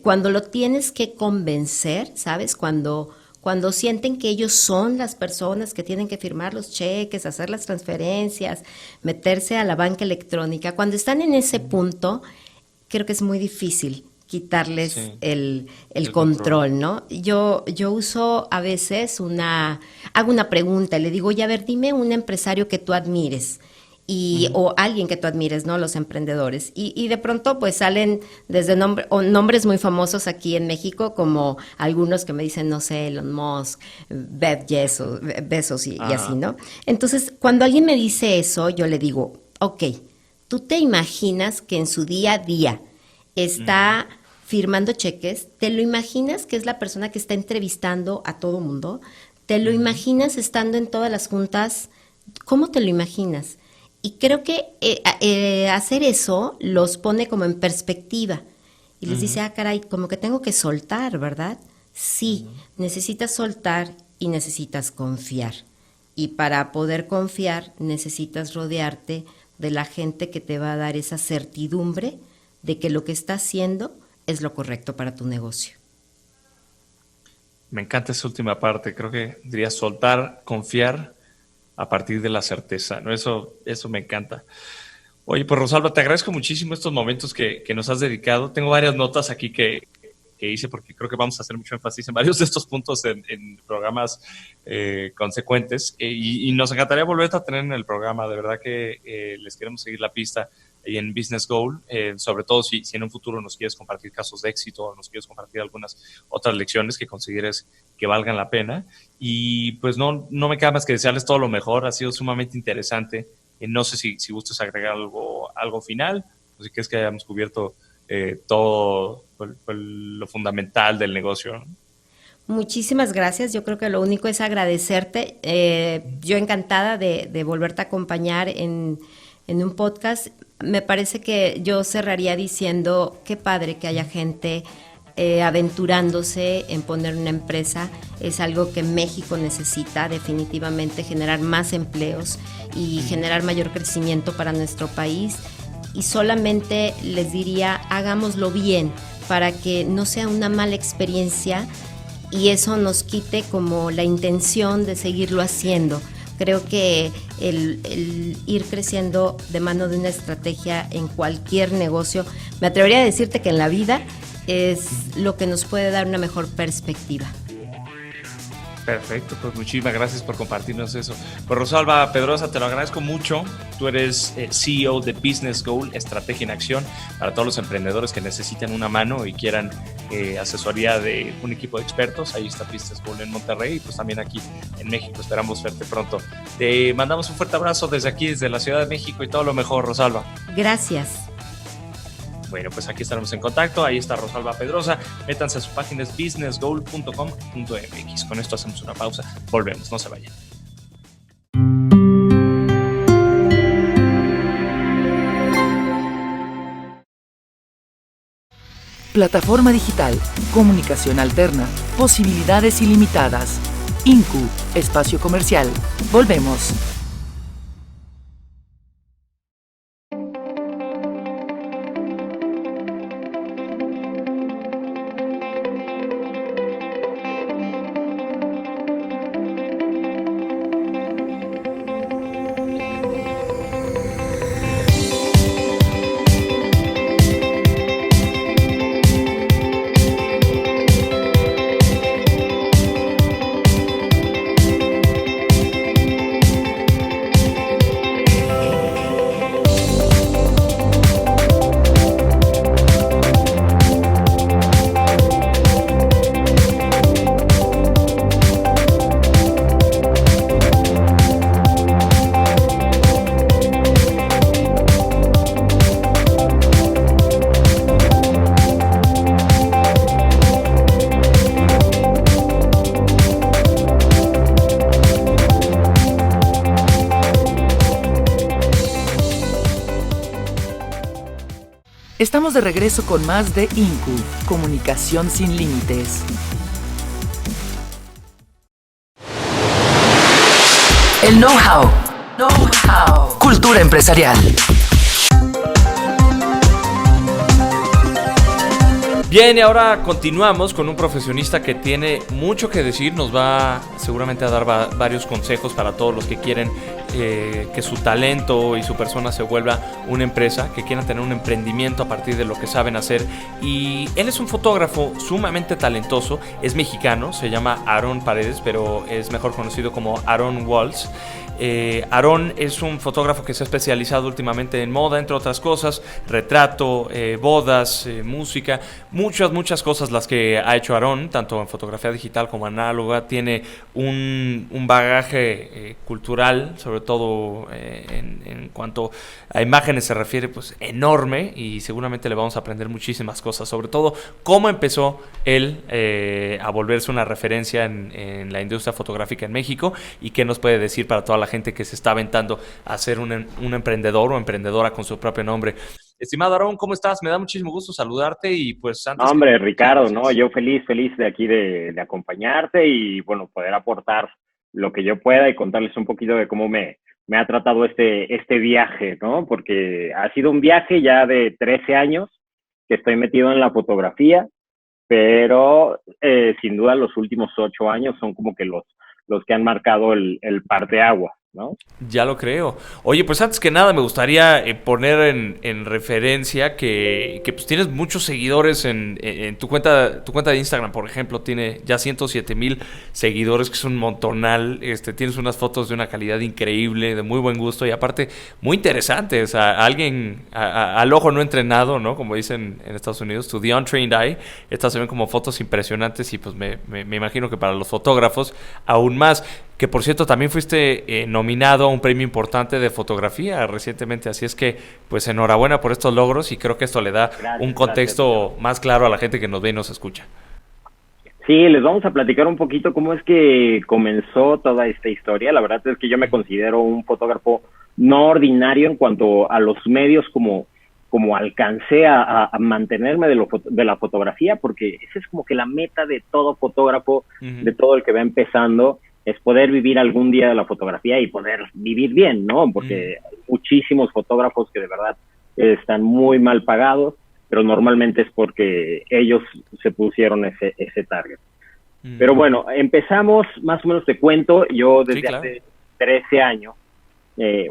cuando lo tienes que convencer, ¿sabes? Cuando sienten que ellos son las personas que tienen que firmar los cheques, hacer las transferencias, meterse a la banca electrónica, cuando están en ese punto, creo que es muy difícil quitarles Sí. el El control, ¿no? Yo uso a veces hago una pregunta, le digo, ya a ver, dime un empresario que tú admires. O alguien que tú admires, ¿no? Los emprendedores. Y de pronto pues salen desde nombres muy famosos aquí en México, como algunos que me dicen, no sé, Elon Musk, Bezos y así, ¿no? Entonces, cuando alguien me dice eso, yo le digo, ok, ¿tú te imaginas que en su día a día está firmando cheques? ¿Te lo imaginas que es la persona que está entrevistando a todo mundo? ¿Te lo imaginas estando en todas las juntas? ¿Cómo te lo imaginas? Y creo que hacer eso los pone como en perspectiva y les dice, caray, como que tengo que soltar, ¿verdad? Sí, necesitas soltar y necesitas confiar. Y para poder confiar necesitas rodearte de la gente que te va a dar esa certidumbre de que lo que está haciendo es lo correcto para tu negocio. Me encanta esa última parte. Creo que diría soltar, confiar a partir de la certeza, ¿no? Eso me encanta. Oye, pues Rosalba, te agradezco muchísimo estos momentos que nos has dedicado. Tengo varias notas aquí que hice porque creo que vamos a hacer mucho énfasis en varios de estos puntos en programas consecuentes. Y nos encantaría volverte a tener en el programa. De verdad que les queremos seguir la pista y en Business Goal, sobre todo si en un futuro nos quieres compartir casos de éxito o nos quieres compartir algunas otras lecciones que consideres que valgan la pena. Y pues no me queda más que desearles todo lo mejor. Ha sido sumamente interesante. No sé si gustas agregar algo final, o si crees que hayamos cubierto todo lo fundamental del negocio, ¿no? Muchísimas gracias. Yo creo que lo único es agradecerte. Yo encantada de volverte a acompañar en un podcast. Me parece que yo cerraría diciendo qué padre que haya gente aventurándose en poner una empresa. Es algo que México necesita definitivamente, generar más empleos y generar mayor crecimiento para nuestro país. Y solamente les diría, hagámoslo bien para que no sea una mala experiencia y eso nos quite como la intención de seguirlo haciendo. Creo que el ir creciendo de mano de una estrategia en cualquier negocio, me atrevería a decirte que en la vida es lo que nos puede dar una mejor perspectiva. Perfecto, pues muchísimas gracias por compartirnos eso. Pues Rosalba Pedrosa, te lo agradezco mucho. Tú eres CEO de Business Goal, Estrategia en Acción, para todos los emprendedores que necesiten una mano y quieran asesoría de un equipo de expertos. Ahí está Business Goal en Monterrey y pues también aquí en México. Esperamos verte pronto. Te mandamos un fuerte abrazo desde aquí, desde la Ciudad de México y todo lo mejor, Rosalba. Gracias. Bueno, pues aquí estaremos en contacto. Ahí está Rosalba Pedrosa. Métanse a su página, es businessgoal.com.mx. Con esto hacemos una pausa. Volvemos, no se vayan. Plataforma digital, comunicación alterna, posibilidades ilimitadas. INCU, espacio comercial. Volvemos. Estamos de regreso con más de INCU, Comunicación sin Límites. El know-how. Cultura empresarial. Bien, y ahora continuamos con un profesionista que tiene mucho que decir. Nos va seguramente a dar varios consejos para todos los que quieren que su talento y su persona se vuelva una empresa, que quieran tener un emprendimiento a partir de lo que saben hacer. Y él es un fotógrafo sumamente talentoso, es mexicano, se llama Aarón Paredes, pero es mejor conocido como Aarón Walls. Aarón es un fotógrafo que se ha especializado últimamente en moda, entre otras cosas, retrato, bodas, música, muchas cosas las que ha hecho Aarón, tanto en fotografía digital como análoga. Tiene un bagaje cultural, sobre todo en cuanto a imágenes se refiere, pues enorme, y seguramente le vamos a aprender muchísimas cosas, sobre todo cómo empezó él a volverse una referencia en la industria fotográfica en México, y qué nos puede decir para toda la gente que se está aventando a ser un emprendedor o emprendedora con su propio nombre. Estimado Aarón, ¿cómo estás? Me da muchísimo gusto saludarte y pues No, antes que... hombre, Muchas Ricardo, no, gracias. yo feliz de aquí de acompañarte y bueno, poder aportar lo que yo pueda y contarles un poquito de cómo me ha tratado este viaje, ¿no? Porque ha sido un viaje ya de 13 años que estoy metido en la fotografía, pero sin duda los últimos 8 años son como que los que han marcado el parteaguas, ¿no? Ya lo creo. Oye, pues antes que nada me gustaría poner en referencia que pues tienes muchos seguidores en tu cuenta de Instagram, por ejemplo, tiene ya 107,000 seguidores, que es un montonal. Tienes unas fotos de una calidad increíble, de muy buen gusto y aparte muy interesantes. Al ojo no entrenado, ¿no? Como dicen en Estados Unidos, to the untrained eye. Estas se ven como fotos impresionantes y pues me imagino que para los fotógrafos aún más. Que por cierto también fuiste nominado a un premio importante de fotografía recientemente, así es que pues enhorabuena por estos logros y creo que esto le da un Gracias, Ricardo. contexto más claro a la gente que nos ve y nos escucha. Sí, les vamos a platicar un poquito cómo es que comenzó toda esta historia. La verdad es que yo me considero un fotógrafo no ordinario en cuanto a los medios como alcancé a mantenerme de la fotografía, porque esa es como que la meta de todo fotógrafo, de todo el que va empezando, es poder vivir algún día de la fotografía y poder vivir bien, ¿no? Porque hay muchísimos fotógrafos que de verdad están muy mal pagados, pero normalmente es porque ellos se pusieron ese target. Pero bueno, empezamos, más o menos te cuento, yo Sí, desde claro. hace 13 años,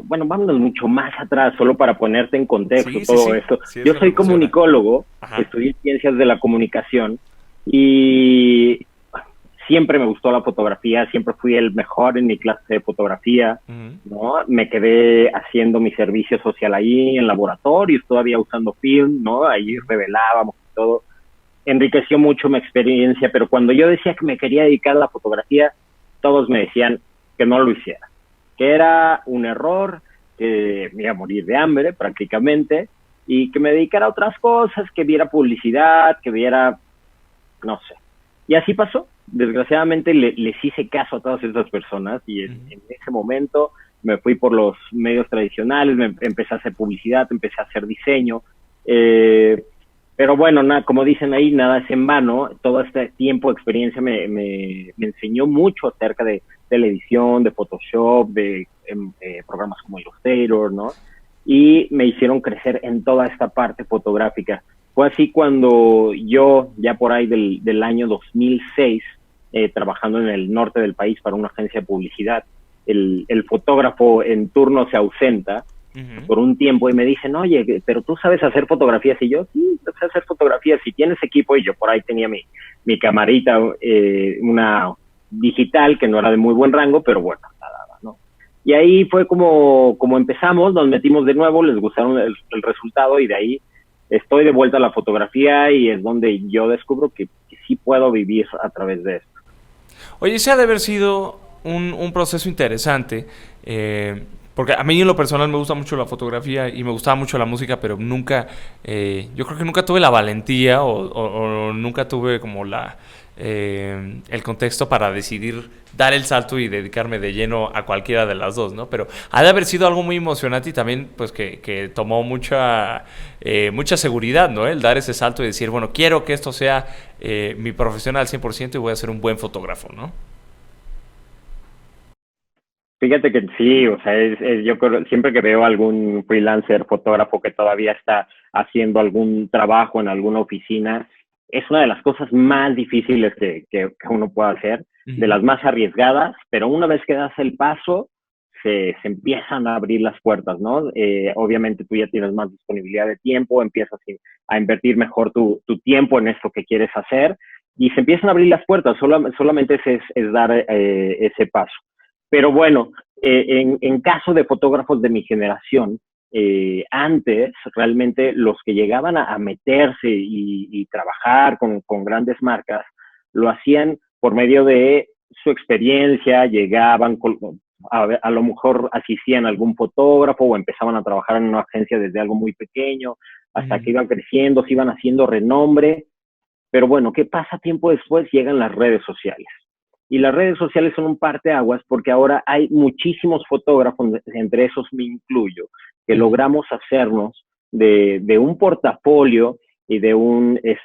bueno, vámonos mucho más atrás, solo para ponerte en contexto Sí, sí, todo sí. esto. Sí, Yo eso me soy emociona. comunicólogo, Ajá. estudié ciencias de la comunicación y siempre me gustó la fotografía, siempre fui el mejor en mi clase de fotografía, Ujú. ¿no? Me quedé haciendo mi servicio social ahí en laboratorios, todavía usando film, ¿no? Ahí revelábamos y todo. Enriqueció mucho mi experiencia, pero cuando yo decía que me quería dedicar a la fotografía, todos me decían que no lo hiciera, que era un error, que me iba a morir de hambre prácticamente, y que me dedicara a otras cosas, que viera publicidad, que viera, no sé. Y así pasó. Desgraciadamente les hice caso a todas esas personas y en ese momento me fui por los medios tradicionales, empecé a hacer publicidad, empecé a hacer diseño. Pero bueno, como dicen ahí, nada es en vano. Todo este tiempo de experiencia me enseñó mucho acerca de televisión, de Photoshop, de programas como Illustrator, ¿no? Y me hicieron crecer en toda esta parte fotográfica. Fue así cuando yo, ya por ahí del año 2006, trabajando en el norte del país para una agencia de publicidad, el fotógrafo en turno se ausenta por un tiempo y me dicen, oye, pero tú sabes hacer fotografías. Y yo, sí, sé hacer fotografías. Si tienes equipo, y yo por ahí tenía mi camarita, una digital que no era de muy buen rango, pero bueno, nada, ¿no? Y ahí fue como empezamos, nos metimos de nuevo, les gustaron el resultado y de ahí estoy de vuelta a la fotografía y es donde yo descubro que sí puedo vivir a través de esto. Oye, ese ha de haber sido un proceso interesante, porque a mí en lo personal me gusta mucho la fotografía y me gustaba mucho la música, pero nunca, yo creo que nunca tuve la valentía o nunca tuve como el contexto para decidir dar el salto y dedicarme de lleno a cualquiera de las dos, ¿no? Pero ha de haber sido algo muy emocionante y también pues que tomó mucha seguridad, ¿no? El dar ese salto y decir, bueno, quiero que esto sea mi profesión al 100% y voy a ser un buen fotógrafo, ¿no? Fíjate que sí, o sea, yo creo, siempre que veo algún freelancer fotógrafo que todavía está haciendo algún trabajo en alguna oficina, es una de las cosas más difíciles que uno puede hacer, de Ujú. las más arriesgadas, pero una vez que das el paso, se empiezan a abrir las puertas, ¿no? Obviamente tú ya tienes más disponibilidad de tiempo, empiezas a invertir mejor tu tiempo en esto que quieres hacer y se empiezan a abrir las puertas, solamente es dar ese paso. Pero bueno, en caso de fotógrafos de mi generación, antes realmente los que llegaban a meterse y trabajar con grandes marcas, lo hacían por medio de su experiencia, llegaban, a lo mejor asistían a algún fotógrafo o empezaban a trabajar en una agencia desde algo muy pequeño, hasta que iban creciendo, se iban haciendo renombre. Pero bueno, ¿qué pasa tiempo después? Llegan las redes sociales. Y las redes sociales son un parteaguas porque ahora hay muchísimos fotógrafos, entre esos me incluyo, que logramos hacernos de un portafolio y de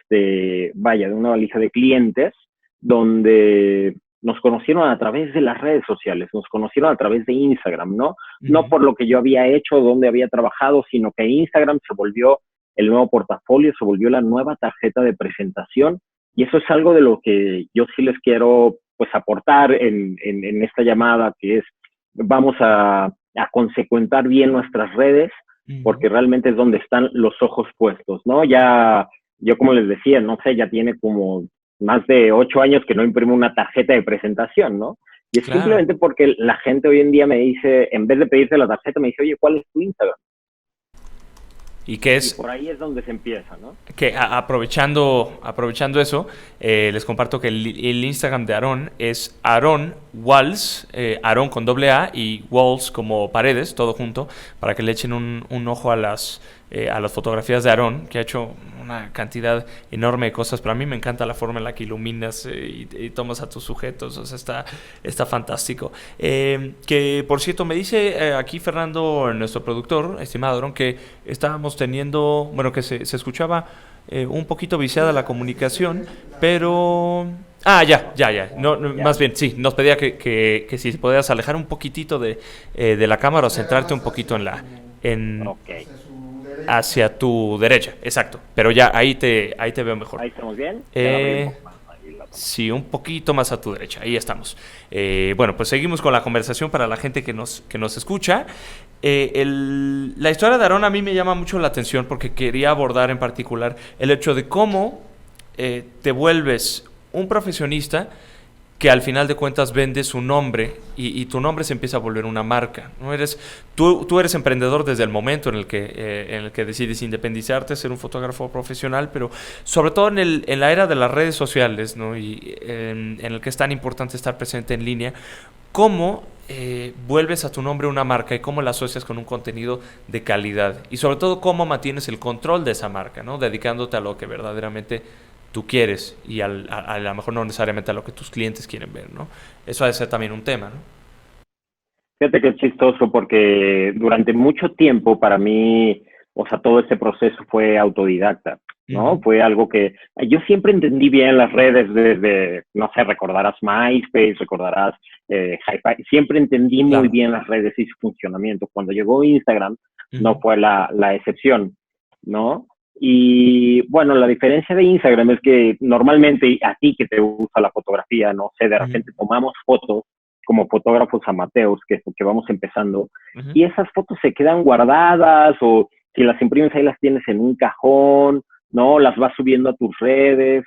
de una valija de clientes donde nos conocieron a través de las redes sociales, nos conocieron a través de Instagram, ¿no? No por lo que yo había hecho, donde había trabajado, sino que Instagram se volvió el nuevo portafolio, se volvió la nueva tarjeta de presentación, y eso es algo de lo que yo sí les quiero pues aportar en esta llamada, que es vamos a consecuentar bien nuestras redes, porque realmente es donde están los ojos puestos, ¿no? Ya, yo como les decía, no sé, ya tiene como más de 8 años que no imprimo una tarjeta de presentación, ¿no? Y es simplemente porque la gente hoy en día me dice, en vez de pedirte la tarjeta, me dice, oye, ¿cuál es tu Instagram? Y que es... Y por ahí es donde se empieza, ¿no? Que aprovechando eso, les comparto que el Instagram de Aarón es Aarón Walls, Aarón con doble A y Walls como paredes, todo junto, para que le echen un ojo a las fotografías de Aarón, que ha hecho una cantidad enorme de cosas. Pero a mí me encanta la forma en la que iluminas y tomas a tus sujetos, o sea, está fantástico. Que por cierto, me dice aquí Fernando, nuestro productor, estimado Aarón, que estábamos teniendo, bueno, que se escuchaba un poquito viciada la comunicación, pero... ya. No, más bien, sí, nos pedía que si podías alejar un poquitito de la cámara o centrarte un poquito Okay. Hacia tu derecha, exacto. Pero ya ahí te veo mejor. ¿Ahí estamos bien? Sí, un poquito más a tu derecha, ahí estamos. Bueno, pues seguimos con la conversación para la gente que nos escucha. La historia de Aarón a mí me llama mucho la atención porque quería abordar en particular el hecho de cómo te vuelves un profesionista que al final de cuentas vende su nombre y tu nombre se empieza a volver una marca, ¿no? Tú eres emprendedor desde el momento en el que decides independizarte, ser un fotógrafo profesional, pero sobre todo en la era de las redes sociales, ¿no? Y en el que es tan importante estar presente en línea, ¿cómo vuelves a tu nombre una marca y cómo la asocias con un contenido de calidad? Y sobre todo, ¿cómo mantienes el control de esa marca, ¿no? Dedicándote a lo que verdaderamente tú quieres y a lo mejor no necesariamente a lo que tus clientes quieren ver, ¿no? Eso ha de ser también un tema, ¿no? Fíjate que es chistoso porque durante mucho tiempo para mí, o sea, todo este proceso fue autodidacta, ¿no? Fue algo que yo siempre entendí bien las redes desde, no sé, recordarás MySpace, recordarás Hi-Fi, siempre entendí muy bien las redes y su funcionamiento. Cuando llegó Instagram, no fue la excepción, ¿no? Y bueno, la diferencia de Instagram es que normalmente a ti que te gusta la fotografía, no sé, de repente tomamos fotos como fotógrafos amateurs que vamos empezando y esas fotos se quedan guardadas o si las imprimes ahí las tienes en un cajón, ¿no? Las vas subiendo a tus redes,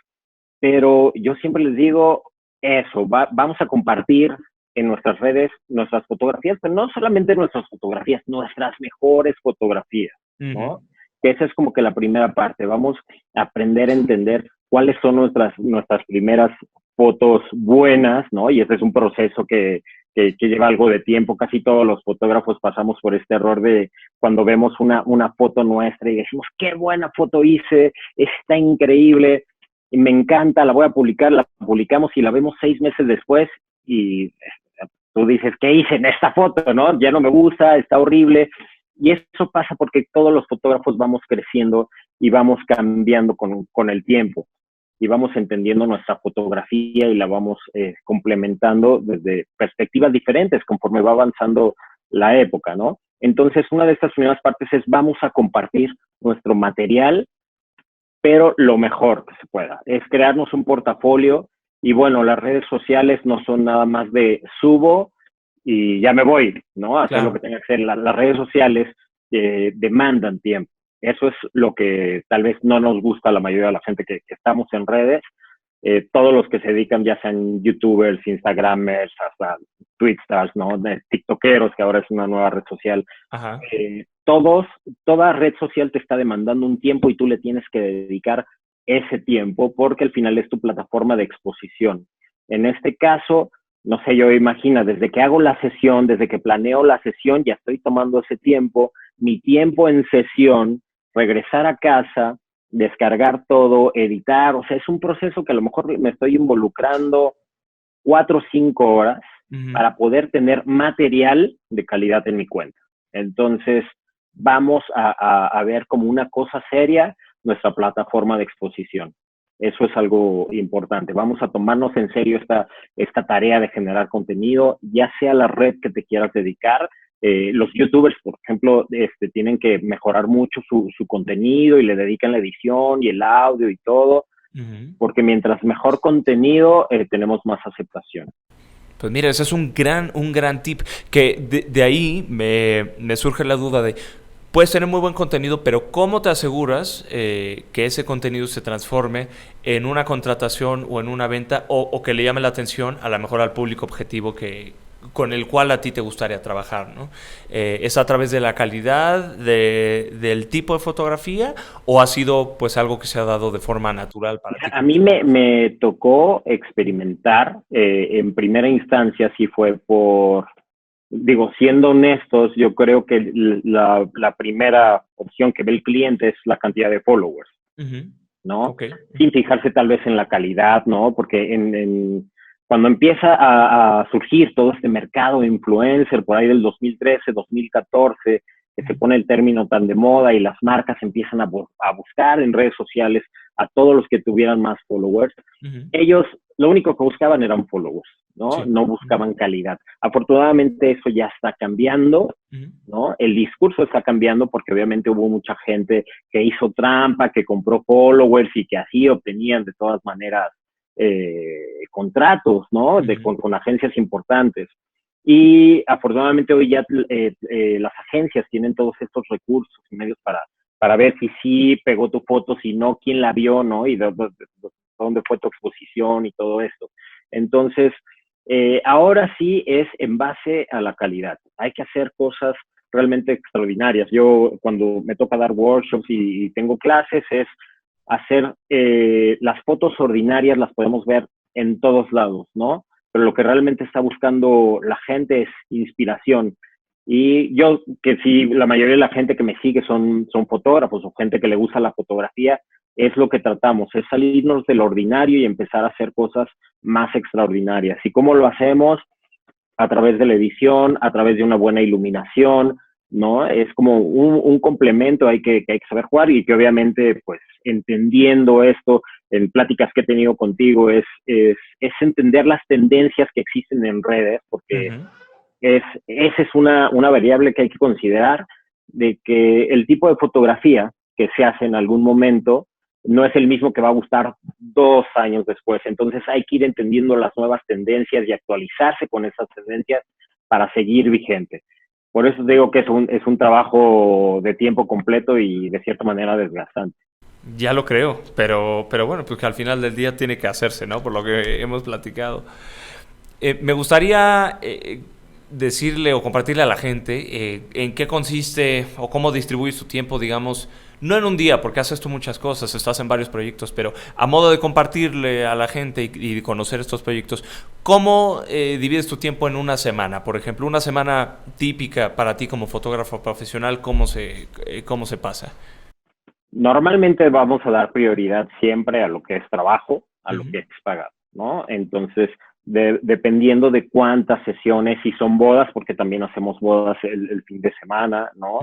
pero yo siempre les digo eso, vamos a compartir en nuestras redes nuestras fotografías, pero no solamente nuestras fotografías, nuestras mejores fotografías, ¿no? Que esa es como que la primera parte. Vamos a aprender a entender cuáles son nuestras primeras fotos buenas, ¿no? Y ese es un proceso que lleva algo de tiempo. Casi todos los fotógrafos pasamos por este error de cuando vemos una foto nuestra y decimos, qué buena foto hice, está increíble, y me encanta, la voy a publicar, la publicamos y la vemos 6 meses después y tú dices, ¿qué hice en esta foto, no? Ya no me gusta, está horrible. Y eso pasa porque todos los fotógrafos vamos creciendo y vamos cambiando con el tiempo y vamos entendiendo nuestra fotografía y la vamos complementando desde perspectivas diferentes conforme va avanzando la época, ¿no? Entonces, una de estas primeras partes es vamos a compartir nuestro material, pero lo mejor que se pueda. Es crearnos un portafolio y bueno, las redes sociales no son nada más de subo y ya me voy, ¿no? A hacer lo que tenga que hacer. Las redes sociales demandan tiempo. Eso es lo que tal vez no nos gusta a la mayoría de la gente que estamos en redes. todos los que se dedican, ya sean youtubers, instagramers, hasta twitstars, ¿no? TikTokeros, que ahora es una nueva red social. Ajá. Toda red social te está demandando un tiempo y tú le tienes que dedicar ese tiempo porque al final es tu plataforma de exposición. En este caso, no sé, yo imagino, desde que hago la sesión, desde que planeo la sesión, ya estoy tomando ese tiempo, mi tiempo en sesión, regresar a casa, descargar todo, editar, o sea, es un proceso que a lo mejor me estoy involucrando 4 o 5 horas para poder tener material de calidad en mi cuenta. Entonces, vamos a ver como una cosa seria nuestra plataforma de exposición. Eso es algo importante. Vamos a tomarnos en serio esta tarea de generar contenido, ya sea la red que te quieras dedicar. Los youtubers, por ejemplo, tienen que mejorar mucho su contenido y le dedican la edición y el audio y todo, porque mientras mejor contenido, tenemos más aceptación. Pues mira, ese es un gran tip, que de ahí me surge la duda de, puedes tener muy buen contenido, pero ¿cómo te aseguras que ese contenido se transforme en una contratación o en una venta o que le llame la atención a lo mejor al público objetivo con el cual a ti te gustaría trabajar, ¿no? ¿Es a través de la calidad del tipo de fotografía o ha sido pues algo que se ha dado de forma natural para ti? A mí me tocó experimentar, en primera instancia sí fue siendo honestos, yo creo que la primera opción que ve el cliente es la cantidad de followers, ¿no? Okay. Sin fijarse tal vez en la calidad, ¿no? Porque cuando empieza a surgir todo este mercado de influencer, por ahí del 2013, 2014, que se pone el término tan de moda y las marcas empiezan a buscar en redes sociales a todos los que tuvieran más followers, ellos lo único que buscaban eran followers, ¿no? Sí. No buscaban calidad. Afortunadamente eso ya está cambiando, ¿no? El discurso está cambiando porque obviamente hubo mucha gente que hizo trampa, que compró followers y que así obtenían de todas maneras contratos, ¿no? Con agencias importantes. Y afortunadamente hoy ya las agencias tienen todos estos recursos y medios para ver si sí pegó tu foto, si no, quién la vio, ¿no? Y dónde fue tu exposición y todo esto. Entonces, ahora sí es en base a la calidad. Hay que hacer cosas realmente extraordinarias. Yo cuando me toca dar workshops y tengo clases es hacer las fotos ordinarias, las podemos ver en todos lados, ¿no? Pero lo que realmente está buscando la gente es inspiración. Y yo, que sí, la mayoría de la gente que me sigue son fotógrafos o gente que le gusta la fotografía, es lo que tratamos, es salirnos del ordinario y empezar a hacer cosas más extraordinarias. ¿Y cómo lo hacemos? A través de la edición, a través de una buena iluminación, ¿no? Es como un complemento que hay que saber jugar y que obviamente, pues, entendiendo esto, en pláticas que he tenido contigo, es entender las tendencias que existen en redes, porque esa es una variable que hay que considerar, de que el tipo de fotografía que se hace en algún momento no es el mismo que va a gustar 2 años después. Entonces hay que ir entendiendo las nuevas tendencias y actualizarse con esas tendencias para seguir vigente. Por eso digo que es un trabajo de tiempo completo y de cierta manera desgastante. Ya lo creo, pero bueno, pues que al final del día tiene que hacerse, ¿no? Por lo que hemos platicado. Me gustaría decirle o compartirle a la gente en qué consiste o cómo distribuyes tu tiempo, digamos, no en un día, porque haces tú muchas cosas, estás en varios proyectos, pero a modo de compartirle a la gente y conocer estos proyectos, ¿cómo divides tu tiempo en una semana? Por ejemplo, una semana típica para ti como fotógrafo profesional, ¿cómo se pasa? Normalmente vamos a dar prioridad siempre a lo que es trabajo, a lo que es pagado, ¿no? Entonces, dependiendo de cuántas sesiones, si son bodas, porque también hacemos bodas el fin de semana, ¿no?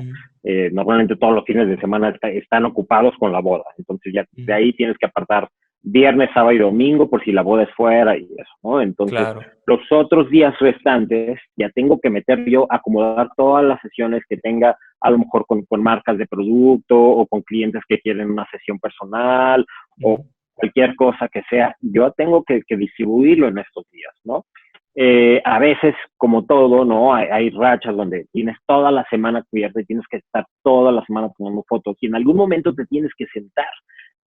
Normalmente todos los fines de semana están ocupados con la boda, entonces ya de ahí tienes que apartar viernes, sábado y domingo por si la boda es fuera y eso, ¿no? Entonces, claro, los otros días restantes ya tengo que meter yo, acomodar todas las sesiones que tenga, a lo mejor con marcas de producto o con clientes que quieren una sesión personal o cualquier cosa que sea, yo tengo que distribuirlo en estos días, ¿no? A veces, como todo, ¿no? Hay rachas donde tienes toda la semana cubierta y tienes que estar toda la semana tomando fotos y en algún momento te tienes que sentar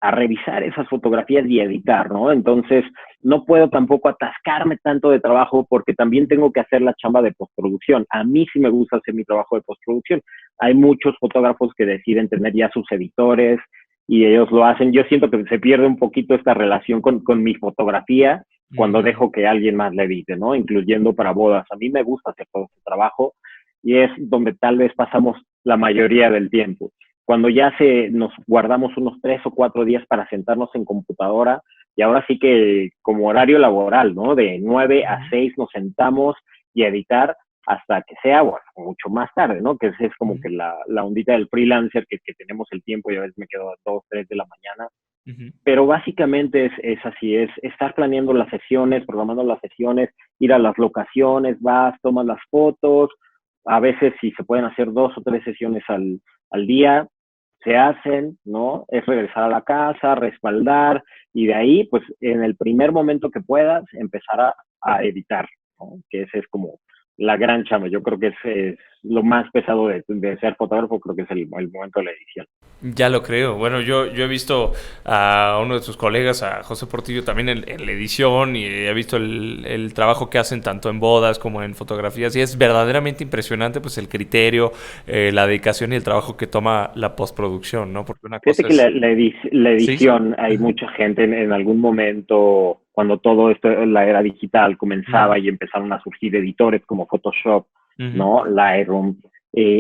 a revisar esas fotografías y editar, ¿no? Entonces, no puedo tampoco atascarme tanto de trabajo porque también tengo que hacer la chamba de postproducción. A mí sí me gusta hacer mi trabajo de postproducción. Hay muchos fotógrafos que deciden tener ya sus editores y ellos lo hacen. Yo siento que se pierde un poquito esta relación con mi fotografía cuando dejo que alguien más la edite, ¿no? Incluyendo para bodas. A mí me gusta hacer todo este trabajo y es donde tal vez pasamos la mayoría del tiempo. Cuando ya nos guardamos unos 3 o 4 días para sentarnos en computadora, y ahora sí que como horario laboral, ¿no? De 9 a 6 nos sentamos y a editar hasta que sea, bueno, mucho más tarde, ¿no? Que es como que la ondita del freelancer, que tenemos el tiempo y a veces me quedo a 2, 3 de la mañana. Pero básicamente es así, es estar planeando las sesiones, programando las sesiones, ir a las locaciones, vas, tomas las fotos, a veces si se pueden hacer 2 o 3 sesiones al día, se hacen, ¿no? Es regresar a la casa, respaldar, y de ahí, pues, en el primer momento que puedas, empezar a editar, ¿no? Que ese es como la gran chamba. Yo creo que es lo más pesado de ser fotógrafo, creo que es el momento de la edición. Ya lo creo. Bueno, yo he visto a uno de tus colegas, a José Portillo, también en la edición y he visto el trabajo que hacen tanto en bodas como en fotografías y es verdaderamente impresionante pues el criterio, la dedicación y el trabajo que toma la postproducción, ¿no? Porque una cosa Fíjate que la edición, sí. hay mucha gente en algún momento, cuando todo esto, la era digital comenzaba y empezaron a surgir editores como Photoshop, ¿no? Lightroom.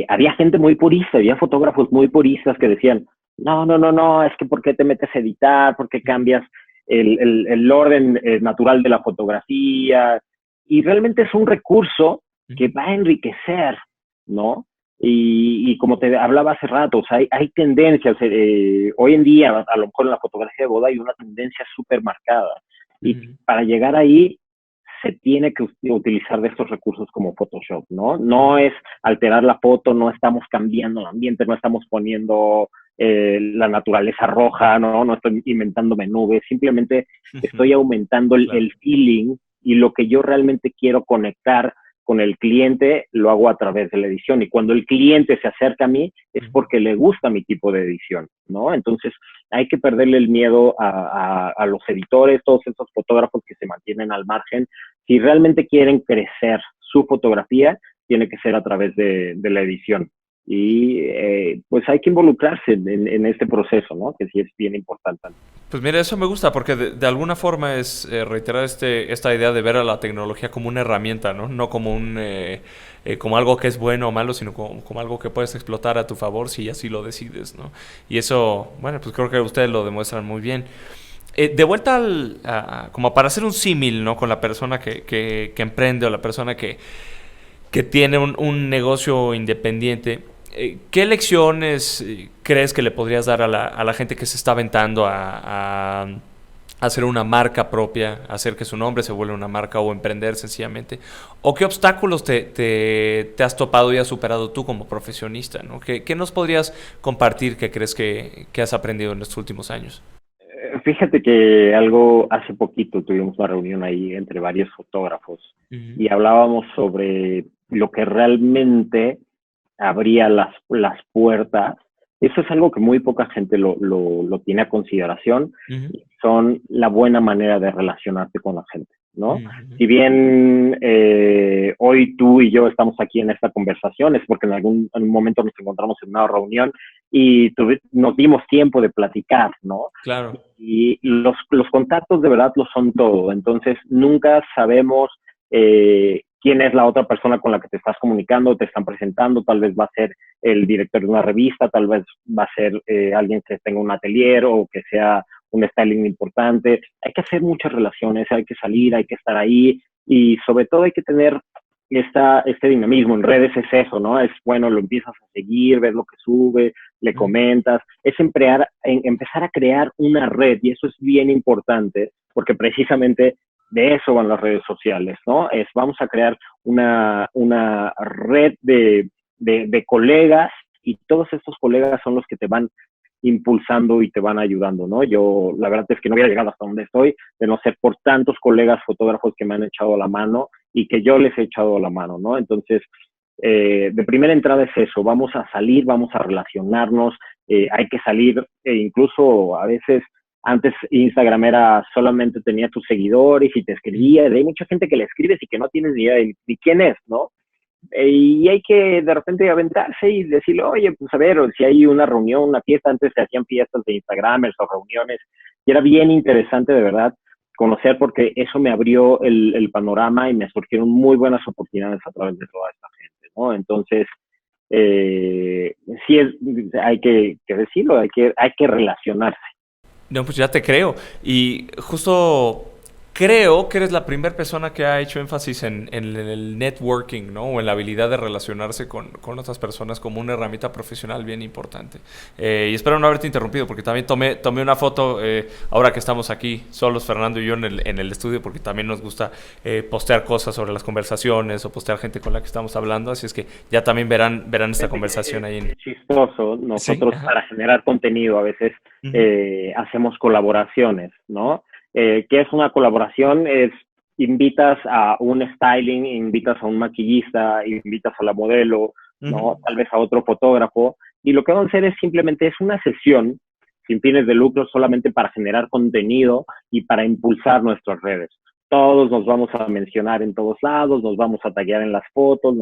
Había gente muy purista, había fotógrafos muy puristas que decían, no, es que ¿por qué te metes a editar? ¿Por qué cambias el orden natural de la fotografía? Y realmente es un recurso que va a enriquecer, ¿no? Y como te hablaba hace rato, o sea, hay tendencias. Hoy en día, a lo mejor en la fotografía de boda hay una tendencia súper marcada. Y para llegar ahí, se tiene que utilizar de estos recursos como Photoshop, ¿no? No es alterar la foto, no estamos cambiando el ambiente, no estamos poniendo la naturaleza roja, no estoy inventándome nubes, simplemente estoy aumentando el feeling y lo que yo realmente quiero conectar con el cliente lo hago a través de la edición. Y cuando el cliente se acerca a mí es porque le gusta mi tipo de edición, ¿no? Entonces hay que perderle el miedo a los editores, todos esos fotógrafos que se mantienen al margen. Si realmente quieren crecer su fotografía, tiene que ser a través de la edición. Y pues hay que involucrarse en este proceso, ¿no? Que sí es bien importante. Pues mira, eso me gusta porque de alguna forma es reiterar esta idea de ver a la tecnología como una herramienta, ¿no? No como como algo que es bueno o malo, sino como algo que puedes explotar a tu favor si así lo decides, ¿no? Y eso, bueno, pues creo que ustedes lo demuestran muy bien. De vuelta como para hacer un símil, ¿no? Con la persona que emprende o la persona que tiene un negocio independiente. ¿Qué lecciones crees que le podrías dar a la gente que se está aventando a hacer una marca propia, hacer que su nombre se vuelva una marca o emprender sencillamente? ¿O qué obstáculos te has topado y has superado tú como profesionista, ¿no? ¿Qué nos podrías compartir que crees que has aprendido en estos últimos años? Fíjate que hace poquito tuvimos una reunión ahí entre varios fotógrafos y hablábamos sobre lo que realmente abría las puertas. Eso es algo que muy poca gente lo tiene a consideración. Son la buena manera de relacionarte con la gente, ¿no? Si bien hoy tú y yo estamos aquí en esta conversación, es porque en un momento nos encontramos en una reunión y nos dimos tiempo de platicar, ¿no? Claro. Y los contactos de verdad lo son todo. Entonces, nunca sabemos quién es la otra persona con la que te estás comunicando, te están presentando. Tal vez va a ser el director de una revista, tal vez va a ser alguien que tenga un atelier o que sea un styling importante. Hay que hacer muchas relaciones, hay que salir, hay que estar ahí y sobre todo hay que tener este dinamismo. En redes es eso, ¿no? Es bueno, lo empiezas a seguir, ves lo que sube, le comentas. Es empezar a crear una red y eso es bien importante porque precisamente de eso van las redes sociales, ¿no? Vamos a crear una red de colegas y todos estos colegas son los que te van impulsando y te van ayudando, ¿no? Yo, la verdad es que no hubiera llegado hasta donde estoy de no ser por tantos colegas fotógrafos que me han echado la mano y que yo les he echado la mano, ¿no? Entonces, de primera entrada es eso, vamos a salir, vamos a relacionarnos, hay que salir, incluso a veces antes Instagram era solamente tenía tus seguidores y te escribía, hay mucha gente que le escribes y que no tienes ni idea de quién es, ¿no? Y hay que de repente aventarse y decirle, oye, pues a ver, si hay una reunión, una fiesta, antes se hacían fiestas de Instagramers o reuniones, y era bien interesante de verdad conocer, porque eso me abrió el panorama y me surgieron muy buenas oportunidades a través de toda esta gente, ¿no? Entonces, sí hay que decirlo, hay que relacionarse. No, pues ya te creo. Y justo creo que eres la primera persona que ha hecho énfasis en el networking, ¿no? O en la habilidad de relacionarse con otras personas como una herramienta profesional bien importante. Y espero no haberte interrumpido, porque también tomé una foto ahora que estamos aquí, solos Fernando y yo en el estudio, porque también nos gusta postear cosas sobre las conversaciones o postear gente con la que estamos hablando. Así es que ya también verán esta conversación ahí. Es chistoso. Nosotros, Sí, para generar contenido a veces hacemos colaboraciones, ¿no? ¿Qué es una colaboración? Es invitas a un styling, invitas a un maquillista, invitas a la modelo, ¿no? Tal vez a otro fotógrafo, y lo que vamos a hacer es simplemente es una sesión sin fines de lucro, solamente para generar contenido y para impulsar nuestras redes. Todos nos vamos a mencionar en todos lados, nos vamos a taggear en las fotos,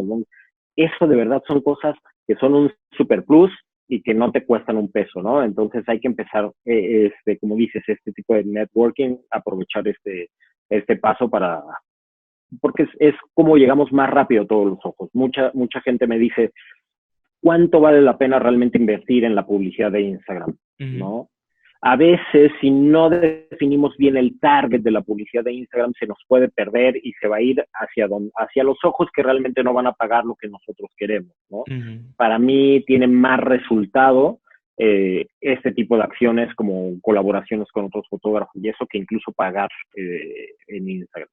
eso de verdad son cosas que son un super plus y que no te cuestan un peso, ¿no? Entonces hay que empezar, como dices, este tipo de networking, aprovechar este paso porque es como llegamos más rápido a todos los ojos. Mucha gente me dice, ¿cuánto vale la pena realmente invertir en la publicidad de Instagram? ¿No? A veces, si no definimos bien el target de la publicidad de Instagram, se nos puede perder y se va a ir hacia los ojos que realmente no van a pagar lo que nosotros queremos, ¿no? Para mí tiene más resultado este tipo de acciones como colaboraciones con otros fotógrafos y eso, que incluso pagar en Instagram.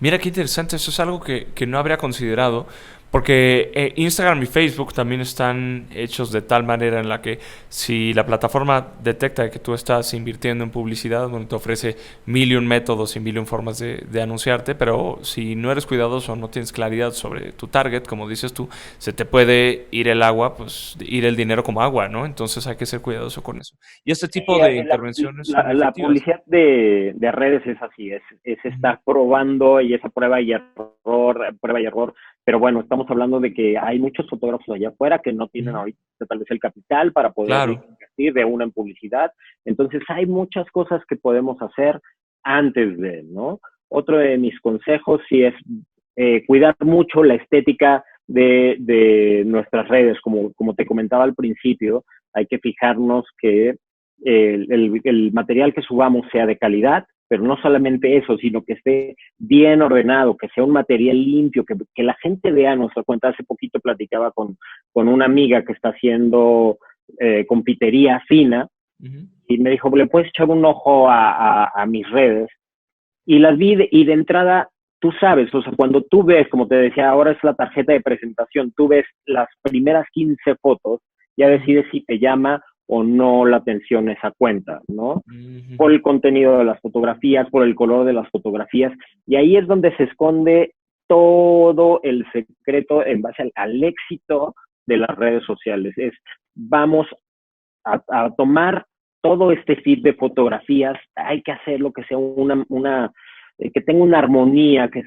Mira qué interesante, eso es algo que no habría considerado, porque Instagram y Facebook también están hechos de tal manera en la que si la plataforma detecta que tú estás invirtiendo en publicidad, bueno, te ofrece mil y un métodos y mil y un formas de anunciarte, pero si no eres cuidadoso o no tienes claridad sobre tu target, como dices tú, se te puede ir el agua, pues ir el dinero como agua, ¿no? Entonces hay que ser cuidadoso con eso. Y este tipo de intervenciones son la efectivas. publicidad de redes es así, es estar probando y esa prueba y error, pero bueno, estamos hablando de que hay muchos fotógrafos allá afuera que no tienen ahorita tal vez el capital para poder invertir de una en publicidad, entonces hay muchas cosas que podemos hacer antes de, ¿no? Otro de mis consejos sí es cuidar mucho la estética de nuestras redes, como te comentaba al principio, hay que fijarnos que el material que subamos sea de calidad, pero no solamente eso, sino que esté bien ordenado, que sea un material limpio, que la gente vea nuestra cuenta. Hace poquito platicaba con una amiga que está haciendo confitería fina y me dijo, ¿le puedes echar un ojo a mis redes? Y las vi y de entrada, tú sabes, o sea, cuando tú ves, como te decía, ahora es la tarjeta de presentación, tú ves las primeras 15 fotos, ya decides si te llama o no la atención esa cuenta, ¿no? Por el contenido de las fotografías, por el color de las fotografías, y ahí es donde se esconde todo el secreto en base al éxito de las redes sociales. Vamos a tomar todo este feed de fotografías, hay que hacerlo que sea que tenga una armonía, que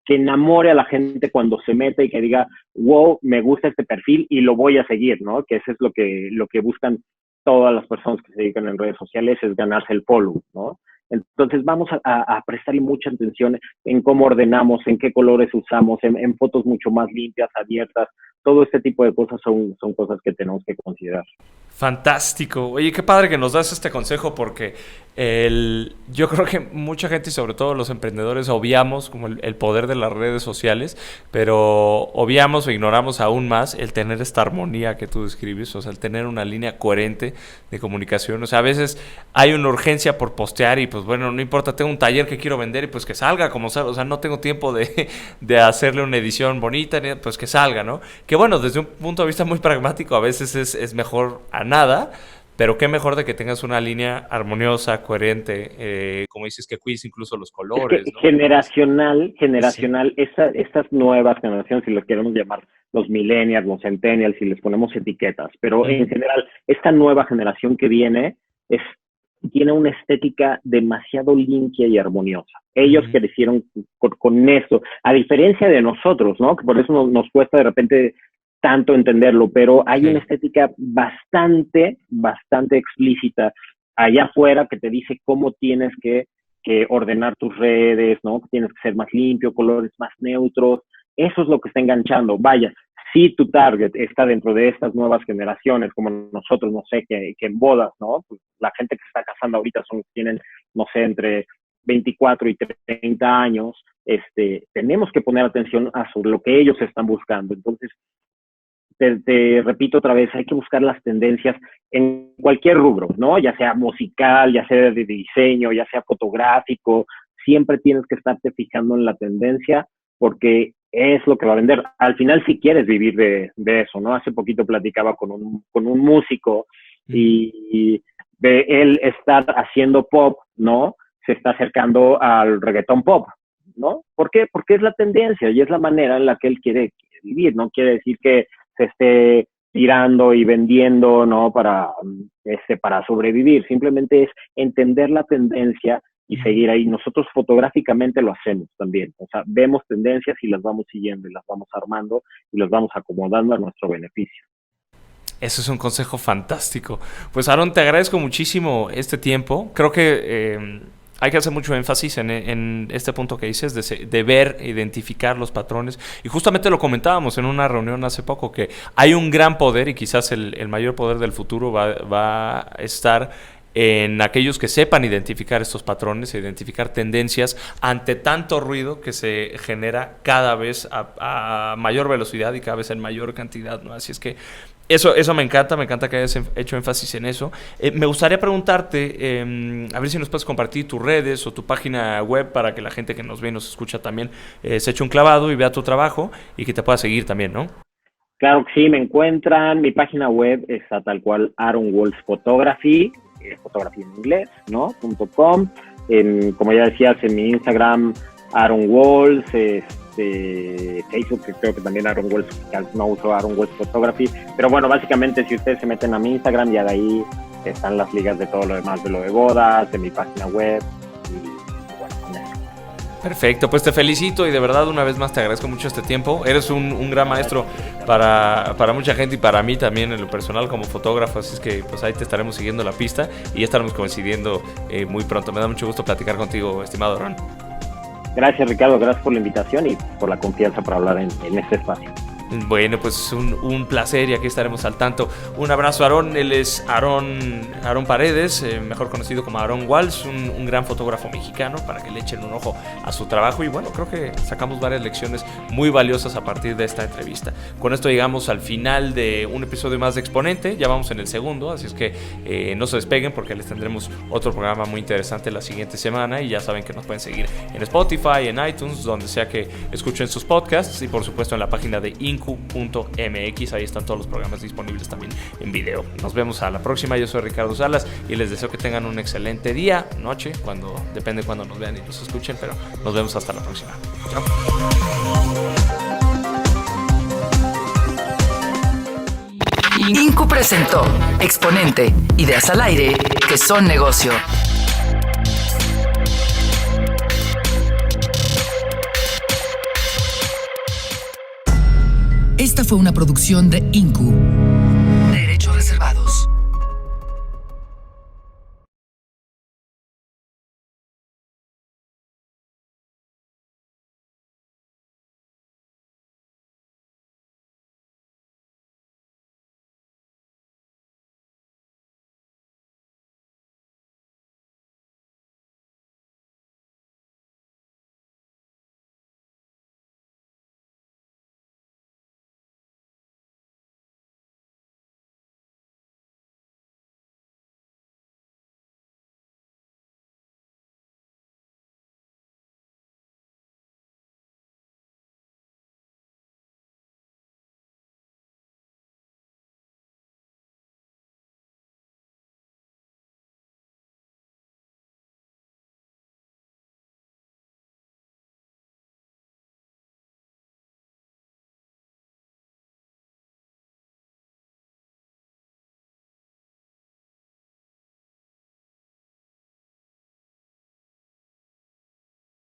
enamore a la gente cuando se mete y que diga, wow, me gusta este perfil y lo voy a seguir, ¿no? Que eso es lo que buscan todas las personas que se dedican en redes sociales, es ganarse el follow, ¿no? Entonces vamos a prestarle mucha atención en cómo ordenamos, en qué colores usamos, en fotos mucho más limpias, abiertas. Todo este tipo de cosas son cosas que tenemos que considerar. Fantástico. Oye, qué padre que nos das este consejo, porque yo creo que mucha gente y sobre todo los emprendedores obviamos como el poder de las redes sociales, pero obviamos o ignoramos aún más el tener esta armonía que tú describes, o sea, el tener una línea coherente de comunicación. O sea, a veces hay una urgencia por postear y pues bueno, no importa, tengo un taller que quiero vender y pues que salga como salga. O sea, no tengo tiempo de hacerle una edición bonita, pues que salga, ¿no? Que bueno, desde un punto de vista muy pragmático a veces es mejor a nada, pero qué mejor de que tengas una línea armoniosa, coherente, como dices, que cuides incluso los colores, Es que ¿no? generacional, Sí. estas nuevas generaciones, si los queremos llamar los millennials, los centennials, si les ponemos etiquetas, pero en general, esta nueva generación que viene tiene una estética demasiado limpia y armoniosa. Ellos crecieron con eso, a diferencia de nosotros, ¿no? Que por eso nos cuesta de repente tanto entenderlo, pero hay una estética bastante explícita allá afuera que te dice cómo tienes que ordenar tus redes, ¿no? Que tienes que ser más limpio, colores más neutros. Eso es lo que está enganchando. Vaya, si tu target está dentro de estas nuevas generaciones, como nosotros, no sé, que en bodas, ¿no? Pues la gente que se está casando ahorita tienen, no sé, entre 24 y 30 años, tenemos que poner atención a sobre lo que ellos están buscando. Entonces, te repito otra vez, hay que buscar las tendencias en cualquier rubro, ¿no? Ya sea musical, ya sea de diseño, ya sea fotográfico, siempre tienes que estarte fijando en la tendencia porque es lo que va a vender. Al final, si quieres vivir de eso, ¿no? Hace poquito platicaba con un músico y de él estar haciendo pop, ¿no? Se está acercando al reggaetón pop, ¿no? ¿Por qué? Porque es la tendencia y es la manera en la que él quiere vivir. No quiere decir que se esté tirando y vendiendo, ¿no? Para sobrevivir. Simplemente es entender la tendencia y seguir ahí. Nosotros fotográficamente lo hacemos también. O sea, vemos tendencias y las vamos siguiendo y las vamos armando y las vamos acomodando a nuestro beneficio. Eso es un consejo fantástico. Pues Aarón, te agradezco muchísimo este tiempo. Creo que hay que hacer mucho énfasis en este punto que dices, de ver, identificar los patrones. Y justamente lo comentábamos en una reunión hace poco, que hay un gran poder y quizás el mayor poder del futuro va a estar en aquellos que sepan identificar estos patrones, identificar tendencias ante tanto ruido que se genera cada vez a mayor velocidad y cada vez en mayor cantidad, ¿no? Así es que eso me encanta que hayas hecho énfasis en eso. Me gustaría preguntarte, a ver si nos puedes compartir tus redes o tu página web para que la gente que nos ve y nos escucha también se eche un clavado y vea tu trabajo y que te pueda seguir también, ¿no? Claro que sí, me encuentran, mi página web está tal cual, Aaron Walls Photography, fotografía en inglés, ¿no? .com. Como ya decías, en mi Instagram, Aaron Walls, Facebook, que creo que también Aaron Walls, no uso Aaron Walls Photography, pero bueno, básicamente si ustedes se meten a mi Instagram, ya de ahí están las ligas de todo lo demás, de lo de bodas, de mi página web, y bueno, con eso. Perfecto, pues te felicito y de verdad una vez más te agradezco mucho este tiempo. Eres un gran maestro para mucha gente y para mí también en lo personal como fotógrafo, así es que pues ahí te estaremos siguiendo la pista y ya estaremos coincidiendo muy pronto. Me da mucho gusto platicar contigo, estimado Aarón. Gracias, Ricardo, gracias por la invitación y por la confianza para hablar en este espacio. Bueno, pues un placer y aquí estaremos al tanto. Un abrazo a Aarón, él es Aarón Paredes, mejor conocido como Aaron Walls, un gran fotógrafo mexicano, para que le echen un ojo a su trabajo y bueno, creo que sacamos varias lecciones muy valiosas a partir de esta entrevista. Con esto llegamos al final de un episodio más de Exponente, ya vamos en el segundo, así es que no se despeguen porque les tendremos otro programa muy interesante la siguiente semana y ya saben que nos pueden seguir en Spotify, en iTunes, donde sea que escuchen sus podcasts y por supuesto en la página de incu.mx, ahí están todos los programas disponibles también en video. Nos vemos a la próxima, yo soy Ricardo Salas y les deseo que tengan un excelente día, noche, depende cuando nos vean y nos escuchen, pero nos vemos hasta la próxima. Chao. Incu presentó Exponente, ideas al aire que son negocio. Esta fue una producción de Incu.